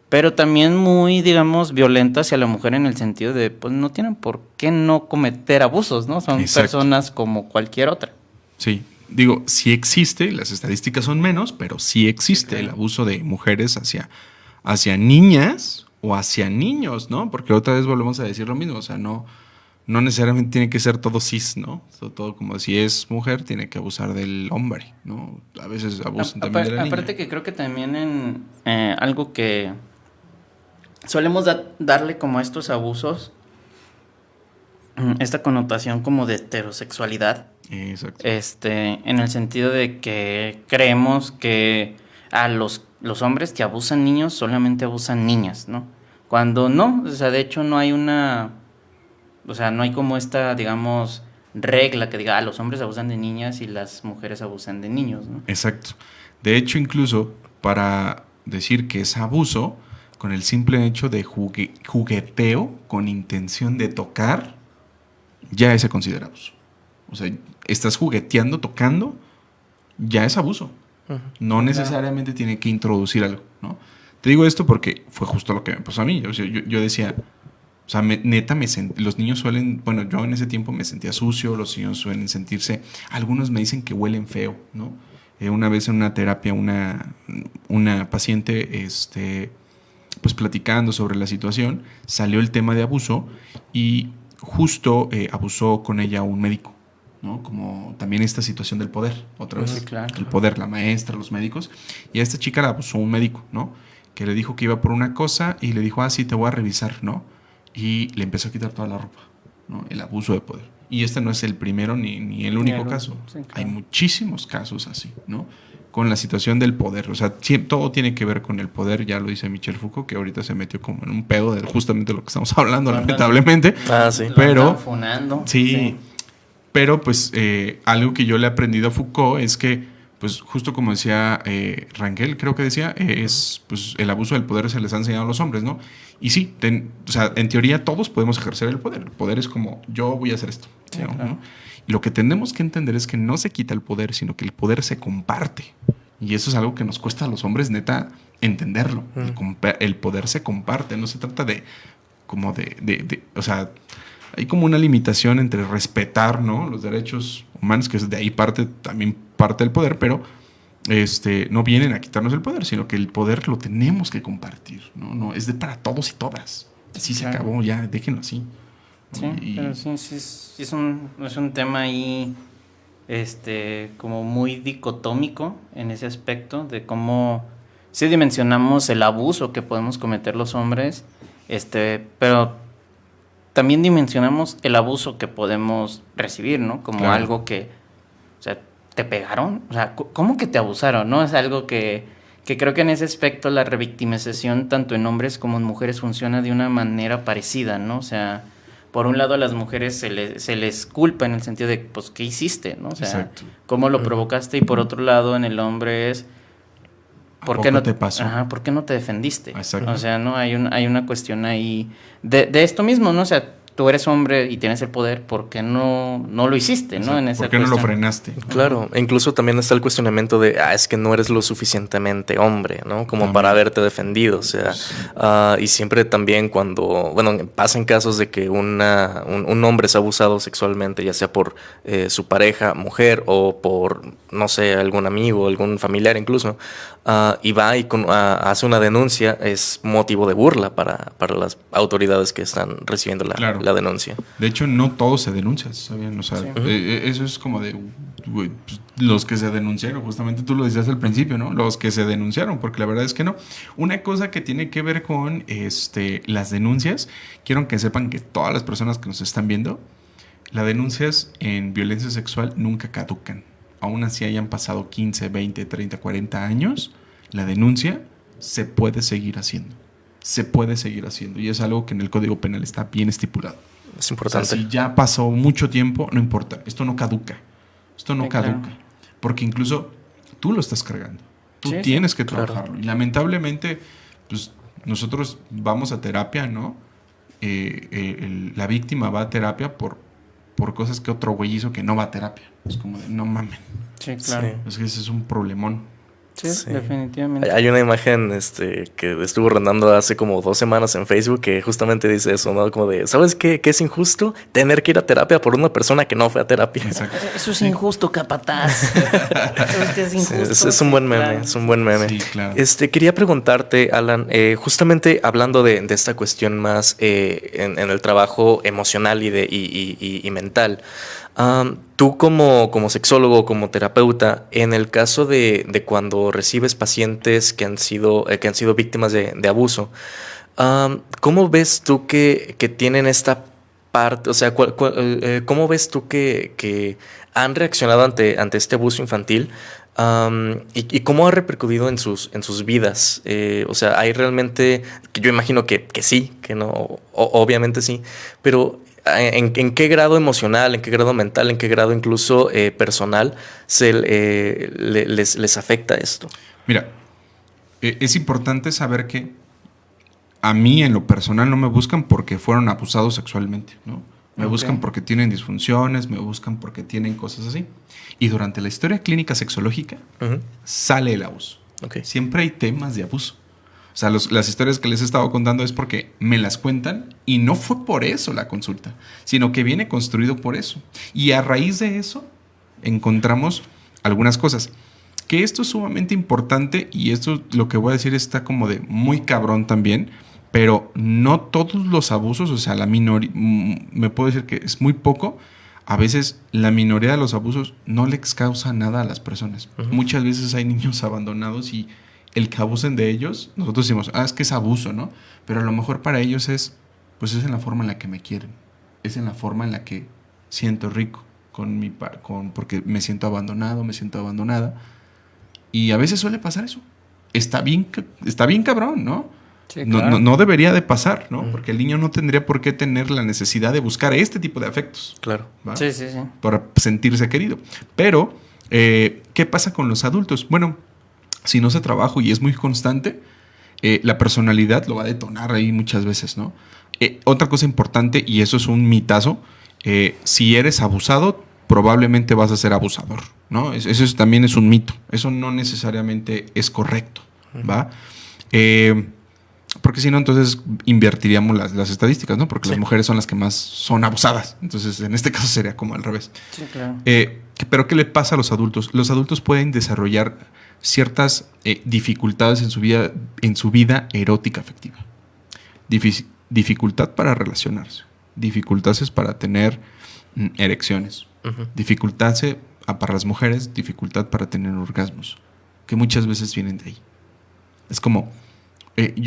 pero también muy, digamos, violenta hacia la mujer en el sentido de, pues no tienen por qué no cometer abusos, ¿no? Son Exacto. personas como cualquier otra. Sí, digo, sí existe, las estadísticas son menos, pero sí existe el abuso de mujeres hacia niñas o hacia niños, ¿no? Porque otra vez volvemos a decir lo mismo, o sea, no necesariamente tiene que ser todo cis, ¿no? Todo como si es mujer, tiene que abusar del hombre, ¿no? A veces abusan también de la niña. Aparte que creo que también en algo que solemos darle como a estos abusos, esta connotación como de heterosexualidad. Exacto. En el sentido de que creemos que a los hombres que abusan niños solamente abusan niñas, ¿no? Cuando no, o sea, de hecho no hay no hay como esta, digamos, regla que diga, los hombres abusan de niñas y las mujeres abusan de niños, ¿no? Exacto. De hecho, incluso para decir que es abuso, con el simple hecho de jugueteo con intención de tocar, ya se considera abuso. O sea, estás jugueteando, tocando, ya es abuso. No necesariamente tiene que introducir algo, ¿no? Te digo esto porque fue justo lo que me pasó a mí. O sea, yo decía, o sea, los niños suelen, bueno, yo en ese tiempo me sentía sucio, los niños suelen sentirse, algunos me dicen que huelen feo, ¿no? Una vez en una terapia, una paciente, pues platicando sobre la situación, salió el tema de abuso y justo abusó con ella un médico, ¿no? Como también esta situación del poder, otra vez. Sí, claro. El poder, la maestra, los médicos. Y a esta chica la abusó un médico, ¿no? Que le dijo que iba por una cosa y le dijo, sí, te voy a revisar, ¿no? Y le empezó a quitar toda la ropa, ¿no? El abuso de poder. Y este no es el primero ni el único caso. Sí, claro. Hay muchísimos casos así, ¿no? Con la situación del poder. O sea, todo tiene que ver con el poder, ya lo dice Michel Foucault, que ahorita se metió como en un pedo de justamente lo que estamos hablando, lamentablemente. Sí. Pero, Lo andan funando. sí, pero pues algo que yo le he aprendido a Foucault es que, pues justo como decía Rangel, creo que decía, es pues el abuso del poder se les ha enseñado a los hombres, ¿no? Y sí, o sea, en teoría todos podemos ejercer el poder. El poder es como, yo voy a hacer esto, Sí, ¿no? claro. Y lo que tenemos que entender es que no se quita el poder, sino que el poder se comparte. Y eso es algo que nos cuesta a los hombres, neta, entenderlo. El poder se comparte, no se trata de como o sea, hay como una limitación entre respetar, ¿no? Los derechos humanos, que es de ahí también parte del poder, pero no vienen a quitarnos el poder, sino que el poder lo tenemos que compartir, ¿no? No es para todos y todas. Así se Claro. acabó, ya, déjenlo así. Sí, pero sí es un tema ahí como muy dicotómico en ese aspecto de cómo sí dimensionamos el abuso que podemos cometer los hombres, pero también dimensionamos el abuso que podemos recibir, ¿no? Como Claro. algo que, o sea, te pegaron, o sea, ¿cómo que te abusaron, no? Es algo que creo que en ese aspecto la revictimización tanto en hombres como en mujeres funciona de una manera parecida, ¿no? O sea, por un lado a las mujeres se les culpa en el sentido de, pues, ¿qué hiciste, no? O sea, Exacto. ¿cómo lo provocaste? Y por otro lado en el hombre es, ¿por qué no te pasó? Ajá, ¿por qué no te defendiste? Exacto. O sea, ¿no? Hay una cuestión ahí de esto mismo, ¿no? O sea, tú eres hombre y tienes el poder, ¿por qué no lo hiciste, no? En esa ¿Por qué no lo cuestión. frenaste? Claro, e incluso también está el cuestionamiento de, es que no eres lo suficientemente hombre, ¿no? Como También. para haberte defendido, o sea, y siempre también cuando, bueno, pasan casos de que un hombre es abusado sexualmente, ya sea por su pareja, mujer, o por, no sé, algún amigo, algún familiar incluso, y va y hace una denuncia, es motivo de burla para las autoridades que están recibiendo la denuncia. De hecho, no todos se denuncian, ¿sabían? O sea, Sí. eso es como de güey, pues, los que se denunciaron, justamente tú lo decías al principio, ¿no? Los que se denunciaron, porque la verdad es que no. Una cosa que tiene que ver con las denuncias, quiero que sepan que todas las personas que nos están viendo, las denuncias en violencia sexual nunca caducan. Aún así hayan pasado 15, 20, 30, 40 años, la denuncia se puede seguir haciendo. se puede seguir haciendo y es algo que en el Código Penal está bien estipulado. Es importante. O sea, si ya pasó mucho tiempo, no importa, esto no caduca. Esto no caduca. Claro. Porque incluso tú lo estás cargando. Tú Sí, tienes que claro. trabajarlo. Y lamentablemente, pues nosotros vamos a terapia, ¿no? La víctima va a terapia por cosas que otro güey hizo que no va a terapia. Es como de, no mamen. Sí, claro. Sí. Es que ese es un problemón. Sí, Sí. definitivamente. Hay una imagen que estuvo rondando hace como 2 semanas en Facebook que justamente dice eso, ¿no? Como de, ¿sabes qué es injusto? Tener que ir a terapia por una persona que no fue a terapia. Exacto. Eso es injusto, capataz. ¿Sabes qué es Sí, injusto? es un buen meme, Claro. es un buen meme. Sí, claro. Quería preguntarte, Alan, justamente hablando de esta cuestión más en el trabajo emocional y mental, tú como sexólogo, como terapeuta, en el caso de cuando recibes pacientes que han sido víctimas de abuso, ¿cómo ves tú que tienen esta parte? O sea, ¿cómo ves tú que han reaccionado ante este abuso infantil? ¿Y cómo ha repercutido en sus vidas? O sea, hay realmente, que yo imagino que sí, que no, obviamente sí, pero ¿en qué grado emocional, en qué grado mental, en qué grado incluso personal les afecta esto? Mira, es importante saber que a mí en lo personal no me buscan porque fueron abusados sexualmente, ¿no? Me Ok. buscan porque tienen disfunciones, me buscan porque tienen cosas así. Y durante la historia clínica sexológica Ujú. sale el abuso. Ok. Siempre hay temas de abuso. O sea, las historias que les he estado contando es porque me las cuentan y no fue por eso la consulta, sino que viene construido por eso. Y a raíz de eso encontramos algunas cosas. Que esto es sumamente importante y esto lo que voy a decir está como de muy cabrón también, pero no todos los abusos, o sea, la minoría, me puedo decir que es muy poco. A veces la minoría de los abusos no les causa nada a las personas. Ujú. Muchas veces hay niños abandonados y el que abusen de ellos, nosotros decimos, es que es abuso, ¿no? Pero a lo mejor para ellos pues es en la forma en la que me quieren, es en la forma en la que siento rico porque me siento abandonado, me siento abandonada. Y a veces suele pasar eso. Está bien cabrón, ¿no? Sí, No, claro. no debería de pasar, ¿no? Ujú. Porque el niño no tendría por qué tener la necesidad de buscar este tipo de afectos, Claro. ¿va? Sí, sí, sí. Para sentirse querido. Pero, ¿qué pasa con los adultos? Bueno, si no se trabaja y es muy constante, la personalidad lo va a detonar ahí muchas veces, ¿no? Otra cosa importante, y eso es un mitazo, si eres abusado, probablemente vas a ser abusador, ¿no? Eso también es un mito. Eso no necesariamente es correcto, ¿va? Porque si no, entonces invertiríamos las estadísticas, ¿no? Porque Sí. las mujeres son las que más son abusadas. Entonces, en este caso sería como al revés. Sí, claro. Pero ¿qué le pasa a los adultos? Los adultos pueden desarrollar ciertas dificultades en su vida erótica afectiva. Dificultad para relacionarse, dificultades para tener erecciones, Ujú. dificultad para las mujeres, dificultad para tener orgasmos, que muchas veces vienen de ahí. Es como,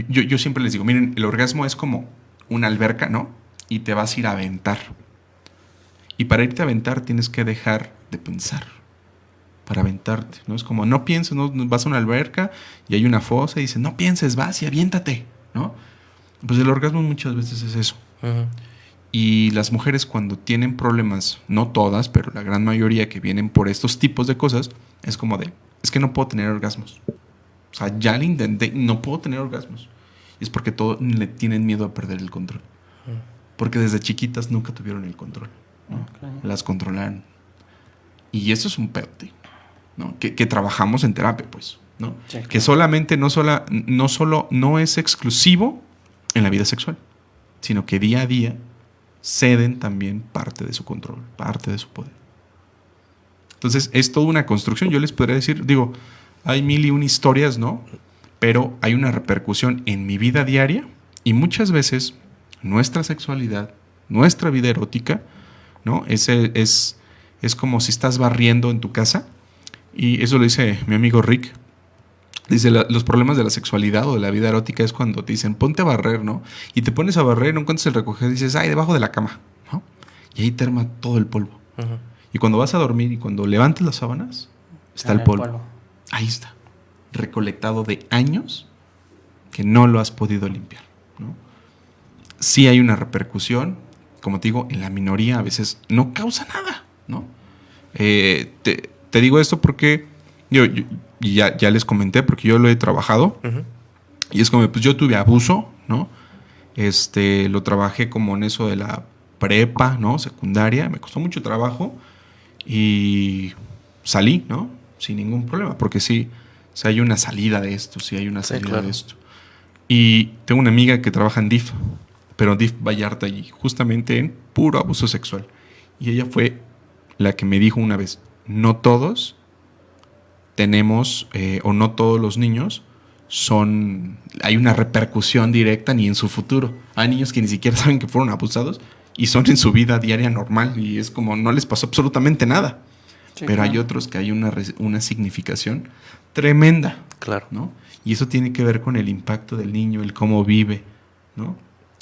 yo siempre les digo, miren, el orgasmo es como una alberca, ¿no? Y te vas a ir a aventar. Y para irte a aventar tienes que dejar de pensar para aventarte, ¿no? Es como, no pienses, ¿no? Vas a una alberca y hay una fosa y dices, no pienses, vas y aviéntate, ¿no? Pues el orgasmo muchas veces es eso. Ujú. Y las mujeres cuando tienen problemas, no todas, pero la gran mayoría que vienen por estos tipos de cosas, es como de, es que no puedo tener orgasmos. O sea, ya lo intenté, no puedo tener orgasmos. Y es porque todo le tienen miedo a perder el control. Porque desde chiquitas nunca tuvieron el control, ¿no? Ok. Las controlaron. Y eso es un pedote, ¿no? Que trabajamos en terapia, pues, ¿no? Sí, claro. Que solamente no es exclusivo en la vida sexual, sino que día a día ceden también parte de su control, parte de su poder. Entonces, es toda una construcción. Yo les podría decir, digo, hay 1001 historias, ¿no? Pero hay una repercusión en mi vida diaria y muchas veces nuestra sexualidad, nuestra vida erótica, ¿no? Es como si estás barriendo en tu casa y eso lo dice mi amigo Rick. Dice, los problemas de la sexualidad o de la vida erótica es cuando te dicen, ponte a barrer, ¿no? Y te pones a barrer, no encuentras el recoger, dices, ay, debajo de la cama, ¿no? Y ahí te arma todo el polvo. Ujú. Y cuando vas a dormir y cuando levantes las sábanas, está el polvo. Ahí está, recolectado de años que no lo has podido limpiar. sí hay una repercusión, como te digo, en la minoría a veces no causa nada, ¿no? Te digo esto porque ya les comenté, porque yo lo he trabajado. Ujú. Y es como, pues yo tuve abuso, ¿no? Lo trabajé como en eso de la prepa, ¿no? Secundaria. Me costó mucho trabajo y salí, ¿no? Sin ningún problema, porque sí hay una salida de esto, sí hay una Sí, salida claro. de esto. Y tengo una amiga que trabaja en DIF, pero DIF Vallarta, y justamente en puro abuso sexual. Y ella fue la que me dijo una vez, no todos tenemos, o no todos los niños hay una repercusión directa ni en su futuro. Hay niños que ni siquiera saben que fueron abusados y son en su vida diaria normal y es como no les pasó absolutamente nada. Sí, Pero hay claro. otros que hay una significación tremenda, Claro. ¿no? Y eso tiene que ver con el impacto del niño, el cómo vive, ¿no?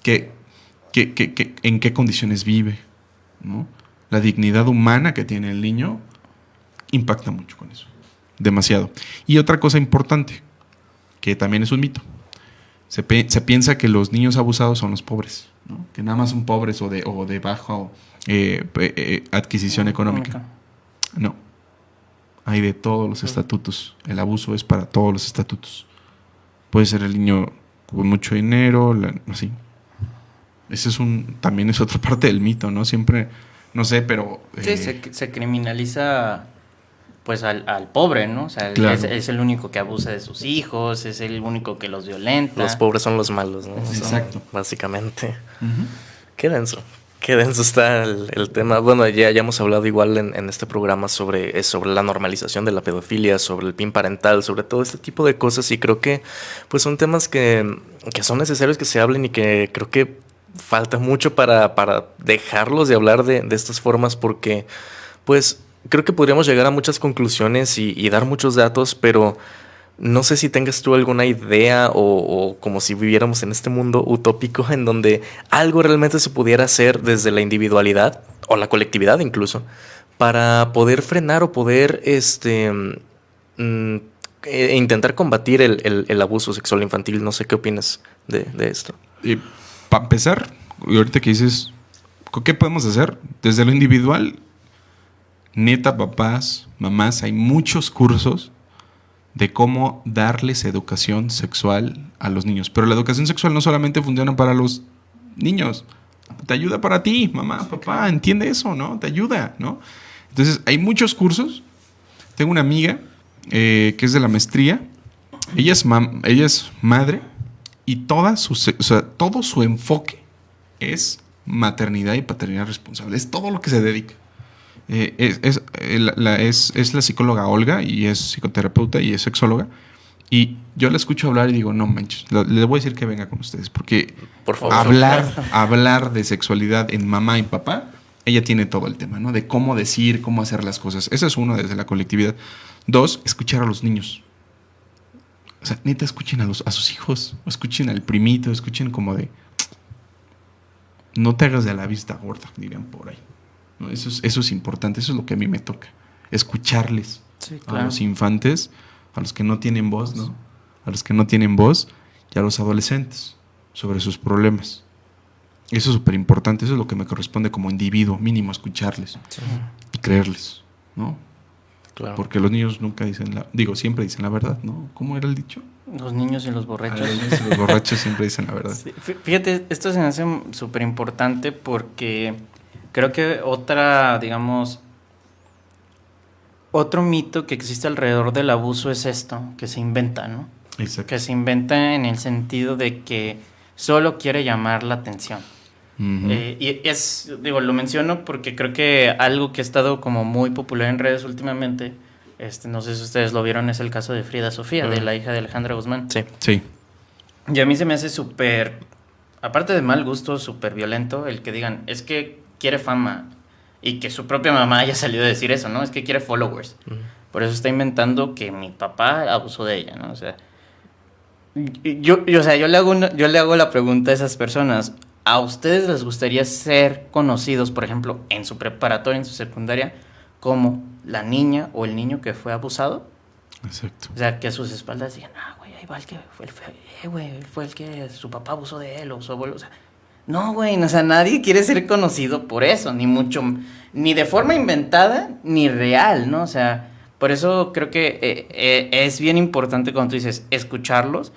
En qué condiciones vive, ¿no? La dignidad humana que tiene el niño impacta mucho con eso. Demasiado. Y otra cosa importante, que también es un mito. Se piensa que los niños abusados son los pobres, ¿no? Que nada más son pobres o de baja adquisición económica. No. Hay de todos los estatutos. El abuso es para todos los estatutos. Puede ser el niño con mucho dinero, así. Ese también es otra parte del mito, ¿no? Siempre, no sé, pero... Sí, se criminaliza pues al pobre, ¿no? O sea, Claro. es el único que abusa de sus hijos, es el único que los violenta. Los pobres son los malos, ¿no? Exacto. Básicamente. Uh-huh. Qué denso. Qué denso está el tema. Bueno, ya hemos hablado igual en este programa sobre la normalización de la pedofilia, sobre el PIN parental, sobre todo este tipo de cosas. Y creo que pues son temas que son necesarios que se hablen y que creo que falta mucho para dejarlos de hablar de estas formas porque pues creo que podríamos llegar a muchas conclusiones y dar muchos datos, pero no sé si tengas tú alguna idea o como si viviéramos en este mundo utópico en donde algo realmente se pudiera hacer desde la individualidad o la colectividad incluso para poder frenar o poder intentar combatir el abuso sexual infantil. No sé qué opinas de esto. Para empezar, y ahorita que dices, ¿qué podemos hacer? Desde lo individual, neta, papás, mamás, hay muchos cursos de cómo darles educación sexual a los niños. Pero la educación sexual no solamente funciona para los niños, te ayuda para ti, mamá, papá, entiende eso, ¿no? Te ayuda, ¿no? Entonces, hay muchos cursos. Tengo una amiga que es de la maestría, ella es madre y todo su enfoque es maternidad y paternidad responsable, es todo lo que se dedica. Es la psicóloga Olga y es psicoterapeuta y es sexóloga. Y yo la escucho hablar y digo, no manches, le voy a decir que venga con ustedes. Porque Por favor. hablar de sexualidad en mamá y papá, ella tiene todo el tema, ¿no? De cómo decir, cómo hacer las cosas. Ese es uno desde la colectividad. 2, escuchar a los niños. O sea, neta, escuchen a sus hijos, o escuchen al primito, escuchen como de... No te hagas de la vista gorda, dirían por ahí. ¿No? Eso es importante, eso es lo que a mí me toca. Escucharles Sí, claro. a los infantes, a los que no tienen voz, ¿no? A los que no tienen voz y a los adolescentes sobre sus problemas. Eso es súper importante, eso es lo que me corresponde como individuo, mínimo escucharles Sí, y creerles, ¿no? claro. Porque los niños nunca dicen siempre dicen la verdad, ¿no? ¿Cómo era el dicho? Los niños y los borrachos. Los niños y los borrachos siempre dicen la verdad. Sí, fíjate, esto se me hace súper importante porque creo que otro mito que existe alrededor del abuso es esto, que se inventa, ¿no? Exacto. Que se inventa en el sentido de que solo quiere llamar la atención. Uh-huh. Lo menciono porque creo que algo que ha estado como muy popular en redes últimamente, no sé si ustedes lo vieron, es el caso de Frida Sofía, de la hija de Alejandra Guzmán. Sí. Sí. Y a mí se me hace súper, aparte de mal gusto, súper violento el que digan, es que quiere fama. Y que su propia mamá haya salido a decir eso, ¿no? Es que quiere followers. Por eso está inventando que mi papá abusó de ella, ¿no? O sea, yo le hago la pregunta a esas personas. ¿A ustedes les gustaría ser conocidos, por ejemplo, en su preparatoria, en su secundaria, como la niña o el niño que fue abusado? Exacto. O sea, que a sus espaldas digan, güey, ahí va el que fue el que su papá abusó de él o su abuelo. O sea, No, güey, o sea, nadie quiere ser conocido por eso, ni mucho, ni de forma inventada, ni real, ¿no? O sea, por eso creo que es bien importante cuando tú dices escucharlos,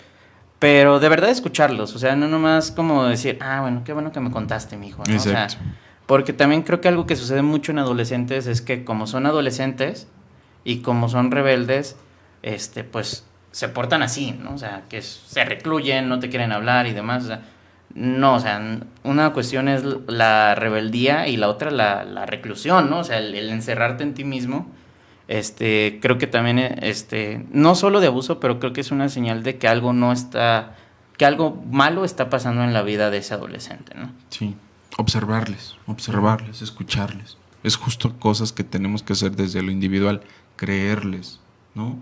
pero de verdad escucharlos, o sea, no nomás como decir, ah, bueno, qué bueno que me contaste, mijo, ¿no? Exacto. O sea, porque también creo que algo que sucede mucho en adolescentes es que como son adolescentes y como son rebeldes, pues se portan así, ¿no? O sea, que se recluyen, no te quieren hablar y demás, o sea, no, o sea, una cuestión es la rebeldía y la otra la reclusión, ¿no? O sea, el encerrarte en ti mismo, creo que también, no solo de abuso, pero creo que es una señal de que algo no está, que algo malo está pasando en la vida de ese adolescente, ¿no? Sí, observarles, escucharles. Es justo cosas que tenemos que hacer desde lo individual, creerles, ¿no?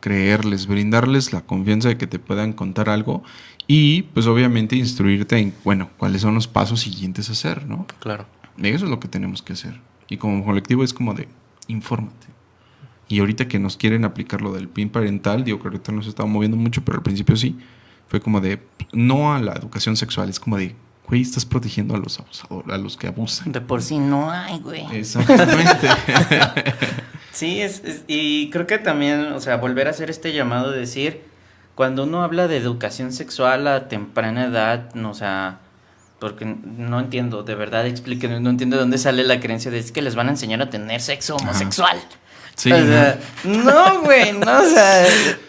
Creerles, brindarles la confianza de que te puedan contar algo y pues obviamente instruirte en, bueno, cuáles son los pasos siguientes a hacer, ¿no? Claro. Eso es lo que tenemos que hacer. Y como colectivo es como de, infórmate. Y ahorita que nos quieren aplicar lo del PIN parental, digo que ahorita no se estaba moviendo mucho, pero al principio sí, fue como de, no a la educación sexual, es como de, güey, estás protegiendo a los abusadores, a los que abusan. De por sí no hay, güey. Exactamente. Sí, y creo que también, o sea, volver a hacer este llamado de decir, cuando uno habla de educación sexual a temprana edad, no, o sea, porque no entiendo, de verdad, explíquenme, no entiendo de dónde sale la creencia de es que les van a enseñar a tener sexo homosexual. Sí, o sea, no, güey, no, o sea,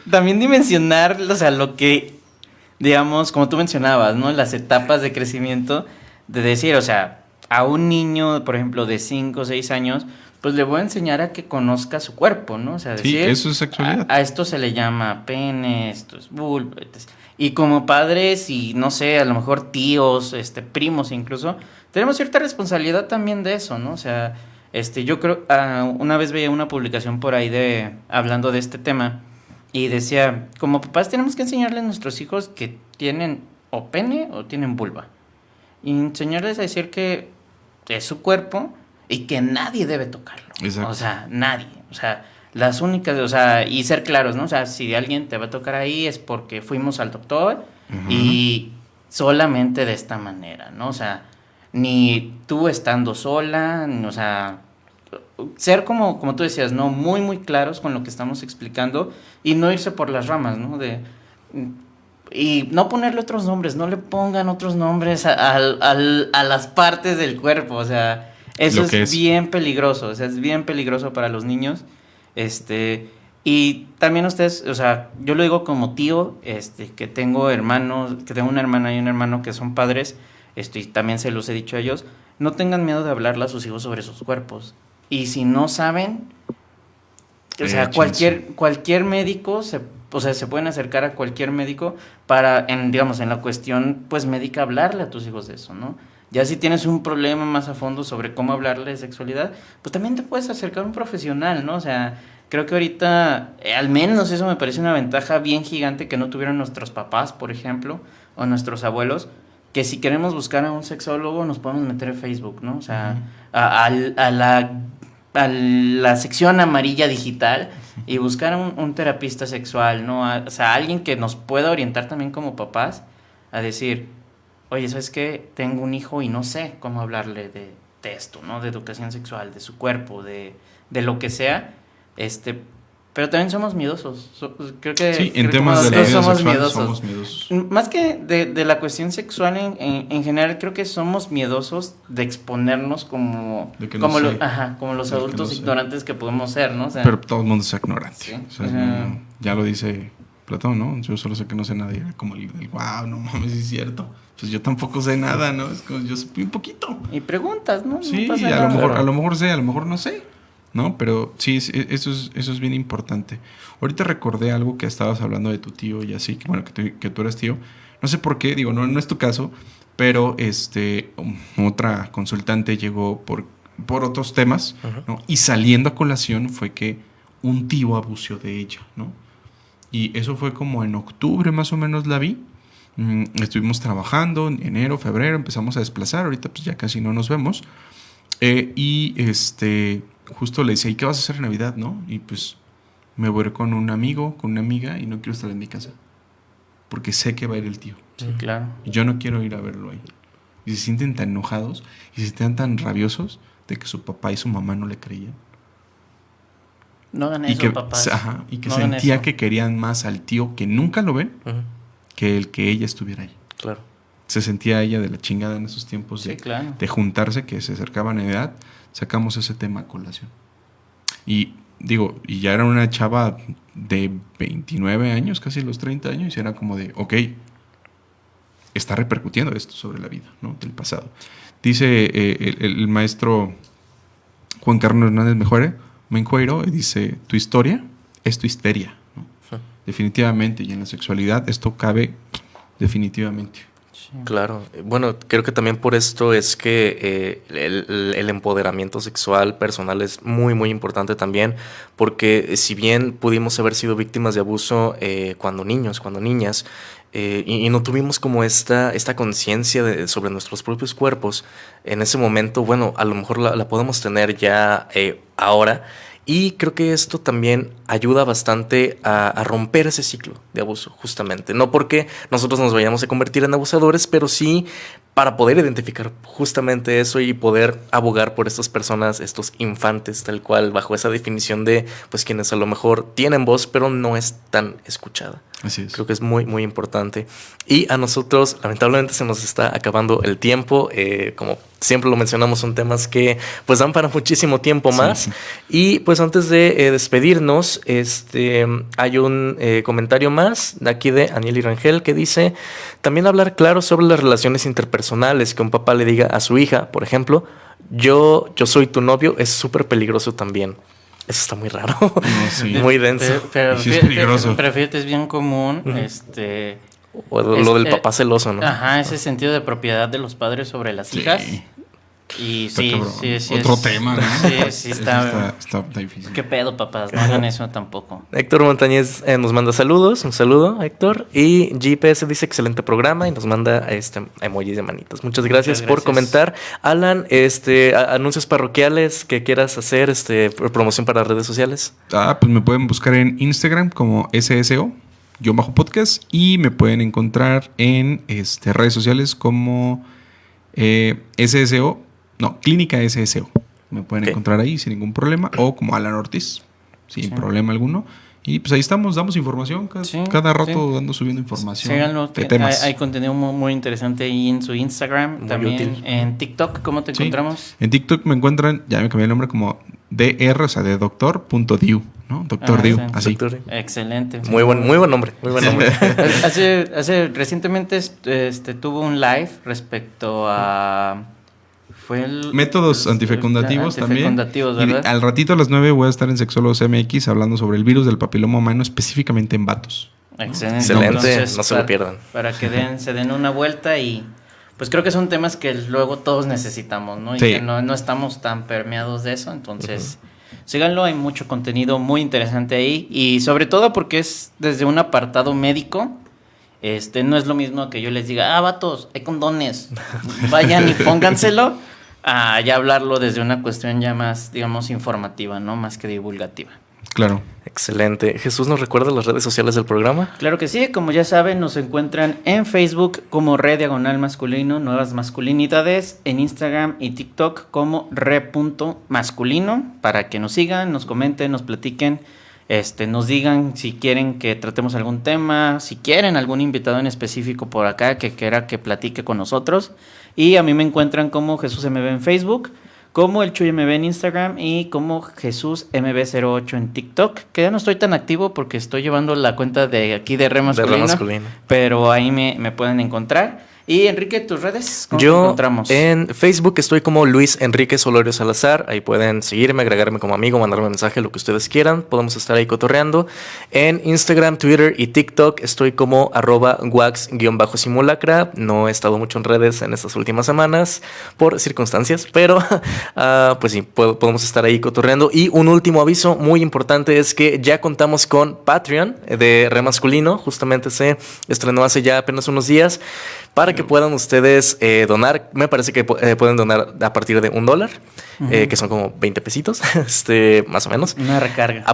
también dimensionar, o sea, lo que, digamos, como tú mencionabas, ¿no? Las etapas de crecimiento, de decir, o sea, a un niño, por ejemplo, de 5 o 6 años, pues le voy a enseñar a que conozca su cuerpo, ¿no? O sea, sí, decir, eso es sexualidad. a esto se le llama pene, esto es vulva, etc. Y como padres y, no sé, a lo mejor tíos, primos incluso, tenemos cierta responsabilidad también de eso, ¿no? O sea, yo creo, una vez veía una publicación por ahí hablando de este tema y decía, como papás tenemos que enseñarles a nuestros hijos que tienen o pene o tienen vulva. Y enseñarles a decir que es su cuerpo y que nadie debe tocarlo. Exacto. O sea, nadie. O sea, las únicas, o sea, y ser claros, ¿no? O sea, si alguien te va a tocar ahí es porque fuimos al doctor y solamente de esta manera, ¿no? O sea, ni tú estando sola, o sea, ser como tú decías, ¿no? Muy, muy claros con lo que estamos explicando y no irse por las ramas, ¿no? Y no ponerle otros nombres, no le pongan otros nombres a las partes del cuerpo, o sea, eso es bien peligroso, o sea, es bien peligroso para los niños, y también ustedes, o sea, yo lo digo como tío, que tengo hermanos, que tengo una hermana y un hermano que son padres, y también se los he dicho a ellos, no tengan miedo de hablarle a sus hijos sobre sus cuerpos, y si no saben, o sea, cualquier médico o sea, se pueden acercar a cualquier médico para, digamos, en la cuestión, pues, médica, hablarle a tus hijos de eso, ¿no? Ya si tienes un problema más a fondo sobre cómo hablarle de sexualidad, pues también te puedes acercar a un profesional, ¿no? O sea, creo que ahorita, al menos eso me parece una ventaja bien gigante que no tuvieron nuestros papás, por ejemplo, o nuestros abuelos, que si queremos buscar a un sexólogo nos podemos meter en Facebook, ¿no? O sea, a la sección amarilla digital y buscar un terapista sexual, ¿no? O sea, alguien que nos pueda orientar también como papás a decir, oye, ¿sabes qué? Tengo un hijo y no sé cómo hablarle de esto, ¿no? De educación sexual, de su cuerpo, de lo que sea, pero también somos miedosos. Creo que sí, en temas de la vida somos sexual miedosos. somos miedosos. Más que de la cuestión sexual en general, creo que somos miedosos de exponernos como los adultos ignorantes que podemos ser, ¿no? O sea, pero todo el mundo es ignorante. Sí. O sea, ya lo dice Platón, ¿no? Yo solo sé que no sé nada. Y era como el wow, no mames, es cierto. Pues yo tampoco sé nada, ¿no? Es como yo sé un poquito. Y preguntas, ¿no? Sí, no pasa a nada. lo mejor sé, a lo mejor no sé. ¿No? Pero sí, eso es bien importante. Ahorita recordé algo que estabas hablando de tu tío y así, que bueno, que tú eres tío. No sé por qué, digo, no es tu caso, pero otra consultante llegó por otros temas, ¿no? Y saliendo a colación fue que un tío abusó de ella, ¿no? Y eso fue como en octubre más o menos la vi. Estuvimos trabajando en enero, febrero, empezamos a desplazar, ahorita pues ya casi no nos vemos. Justo le decía, ¿y qué vas a hacer en Navidad, no? Y pues me voy a ir con un amigo, con una amiga y no quiero estar en mi casa. Porque sé que va a ir el tío. Sí, claro. Y yo no quiero ir a verlo ahí. y se sienten tan enojados y se sienten tan rabiosos de que su papá y su mamá no le creían. No hagan Y eso, que, papás. y que No hagan sentía eso. que querían más al tío que nunca lo ven Ujú. que el que ella estuviera ahí. Claro. Se sentía ella de la chingada en esos tiempos Sí, claro. de juntarse, que se acercaban en edad. Sacamos ese tema a colación. Y digo, y ya era una chava de 29 años, casi los 30 años, y era como de, ok, está repercutiendo esto sobre la vida, ¿no? Del pasado. Dice el maestro Juan Carlos Hernández Mencueiro, dice, tu historia es tu histeria, ¿no? Sí. Definitivamente, y en la sexualidad esto cabe definitivamente. Sí. Claro, bueno, creo que también por esto es que el empoderamiento sexual personal es muy, muy importante también, porque si bien pudimos haber sido víctimas de abuso cuando niños, cuando niñas, y no tuvimos como esta conciencia sobre nuestros propios cuerpos, en ese momento, bueno, a lo mejor la podemos tener ya ahora. Y creo que esto también ayuda bastante a romper ese ciclo de abuso, justamente. No porque nosotros nos vayamos a convertir en abusadores, pero sí para poder identificar justamente eso y poder abogar por estas personas, estos infantes, tal cual, bajo esa definición de pues quienes a lo mejor tienen voz, pero no es tan escuchada. Así es. Creo que es muy, muy importante. Y a nosotros, lamentablemente, se nos está acabando el tiempo. Como siempre lo mencionamos, son temas que pues dan para muchísimo tiempo más. Sí. Y pues antes de despedirnos, hay un comentario más de aquí de Aniel y Rangel que dice, también hablar claro sobre las relaciones interpersonales, que un papá le diga a su hija, por ejemplo, yo soy tu novio, es súper peligroso también. Eso está muy raro, No, sí. muy denso. Pero Sí, es peligroso. pero fíjate, es bien común, O lo del papá celoso, ¿no? Ajá, ese sentido de propiedad de los padres sobre las Sí. hijas. Y Está sí, cabrón. sí, Otro tema, ¿no? Sí, Eso está. está difícil. ¿Qué pedo, papás? No hagan eso tampoco. Héctor Montañez nos manda saludos, un saludo, Héctor. Y GPS dice excelente programa y nos manda emojis de manitos. Muchas gracias por gracias. comentar. Alan, anuncios parroquiales que quieras hacer, promoción para redes sociales. Pues me pueden buscar en Instagram como SSO-podcast y me pueden encontrar en redes sociales como Clínica SSO. Me pueden encontrar ahí sin ningún problema, o como Alan Ortiz, sin problema alguno. Y pues ahí estamos, damos información, cada rato ando subiendo información Síganlo, de temas. hay contenido muy, muy interesante ahí en su Instagram, Muy también útil. en TikTok. ¿Cómo te encontramos? En TikTok me encuentran, ya me cambié el nombre, como DR, o sea, de doctor.diu, ¿no? Doctor Diu, sí. así. Doctor. Excelente. Muy buen nombre, muy buen nombre. Recientemente tuvo un live respecto a... Fue el... Métodos antifecundativos también. Antifecundativos, Y ¿verdad? al ratito a las 9 voy a estar en Sexólogos MX hablando sobre el virus del papiloma humano, específicamente en vatos. Excelente. Excelente, no se lo pierdan. Para que se den una vuelta y... Pues creo que son temas que luego todos necesitamos, ¿no? Y Sí. que no estamos tan permeados de eso, entonces... Síganlo, hay mucho contenido muy interesante ahí. Y sobre todo porque es desde un apartado médico. No es lo mismo que yo les diga, vatos, hay condones. Vayan y pónganselo. A ya hablarlo desde una cuestión ya más, digamos, informativa, ¿no? Más que divulgativa. Claro. Excelente. Jesús, ¿nos recuerda las redes sociales del programa? Claro que sí, como ya saben, nos encuentran en Facebook como Re_Masculino, Nuevas Masculinidades, en Instagram y TikTok como Re.Masculino, para que nos sigan, nos comenten, nos platiquen, nos digan si quieren que tratemos algún tema, si quieren algún invitado en específico por acá que quiera que platique con nosotros. Y a mí me encuentran como Jesús MB en Facebook, como el Chuy MB en Instagram y como Jesús MB08 en TikTok, que ya no estoy tan activo porque estoy llevando la cuenta de aquí de Re Masculino, pero ahí me pueden encontrar. Y Enrique, ¿tus redes? ¿Cómo te encontramos? En Facebook estoy como Luis Enrique Solorio Salazar. Ahí pueden seguirme, agregarme como amigo, mandarme mensaje, lo que ustedes quieran. Podemos estar ahí cotorreando. En Instagram, Twitter y TikTok estoy como @wax_simulacra. No he estado mucho en redes en estas últimas semanas por circunstancias, pero pues sí, podemos estar ahí cotorreando. Y un último aviso muy importante es que ya contamos con Patreon de Re Masculino. Justamente se estrenó hace ya apenas unos días. Para que puedan ustedes donar. Me parece que pueden donar a partir de $1, que son como 20 pesitos, más o menos. Una recarga.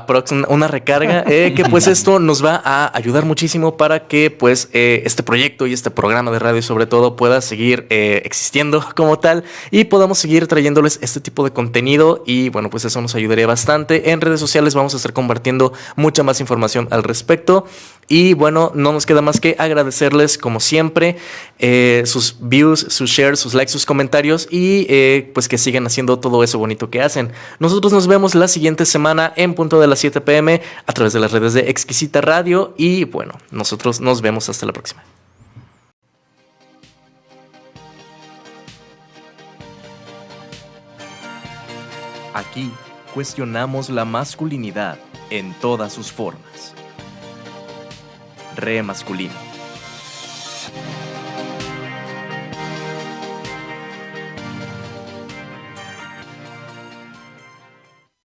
Una recarga, que pues esto nos va a ayudar muchísimo para que pues este proyecto y este programa de radio sobre todo pueda seguir existiendo como tal y podamos seguir trayéndoles este tipo de contenido y bueno, pues eso nos ayudaría bastante. En redes sociales vamos a estar compartiendo mucha más información al respecto y bueno, no nos queda más que agradecerles como siempre sus views, sus shares, sus likes, sus comentarios y pues que sigan haciendo todo eso bonito que hacen. Nosotros nos vemos la siguiente semana en punto de las 7 p.m. a través de las redes de Exquisita Radio y bueno, nosotros nos vemos hasta la próxima. Aquí cuestionamos la masculinidad en todas sus formas. Re masculino.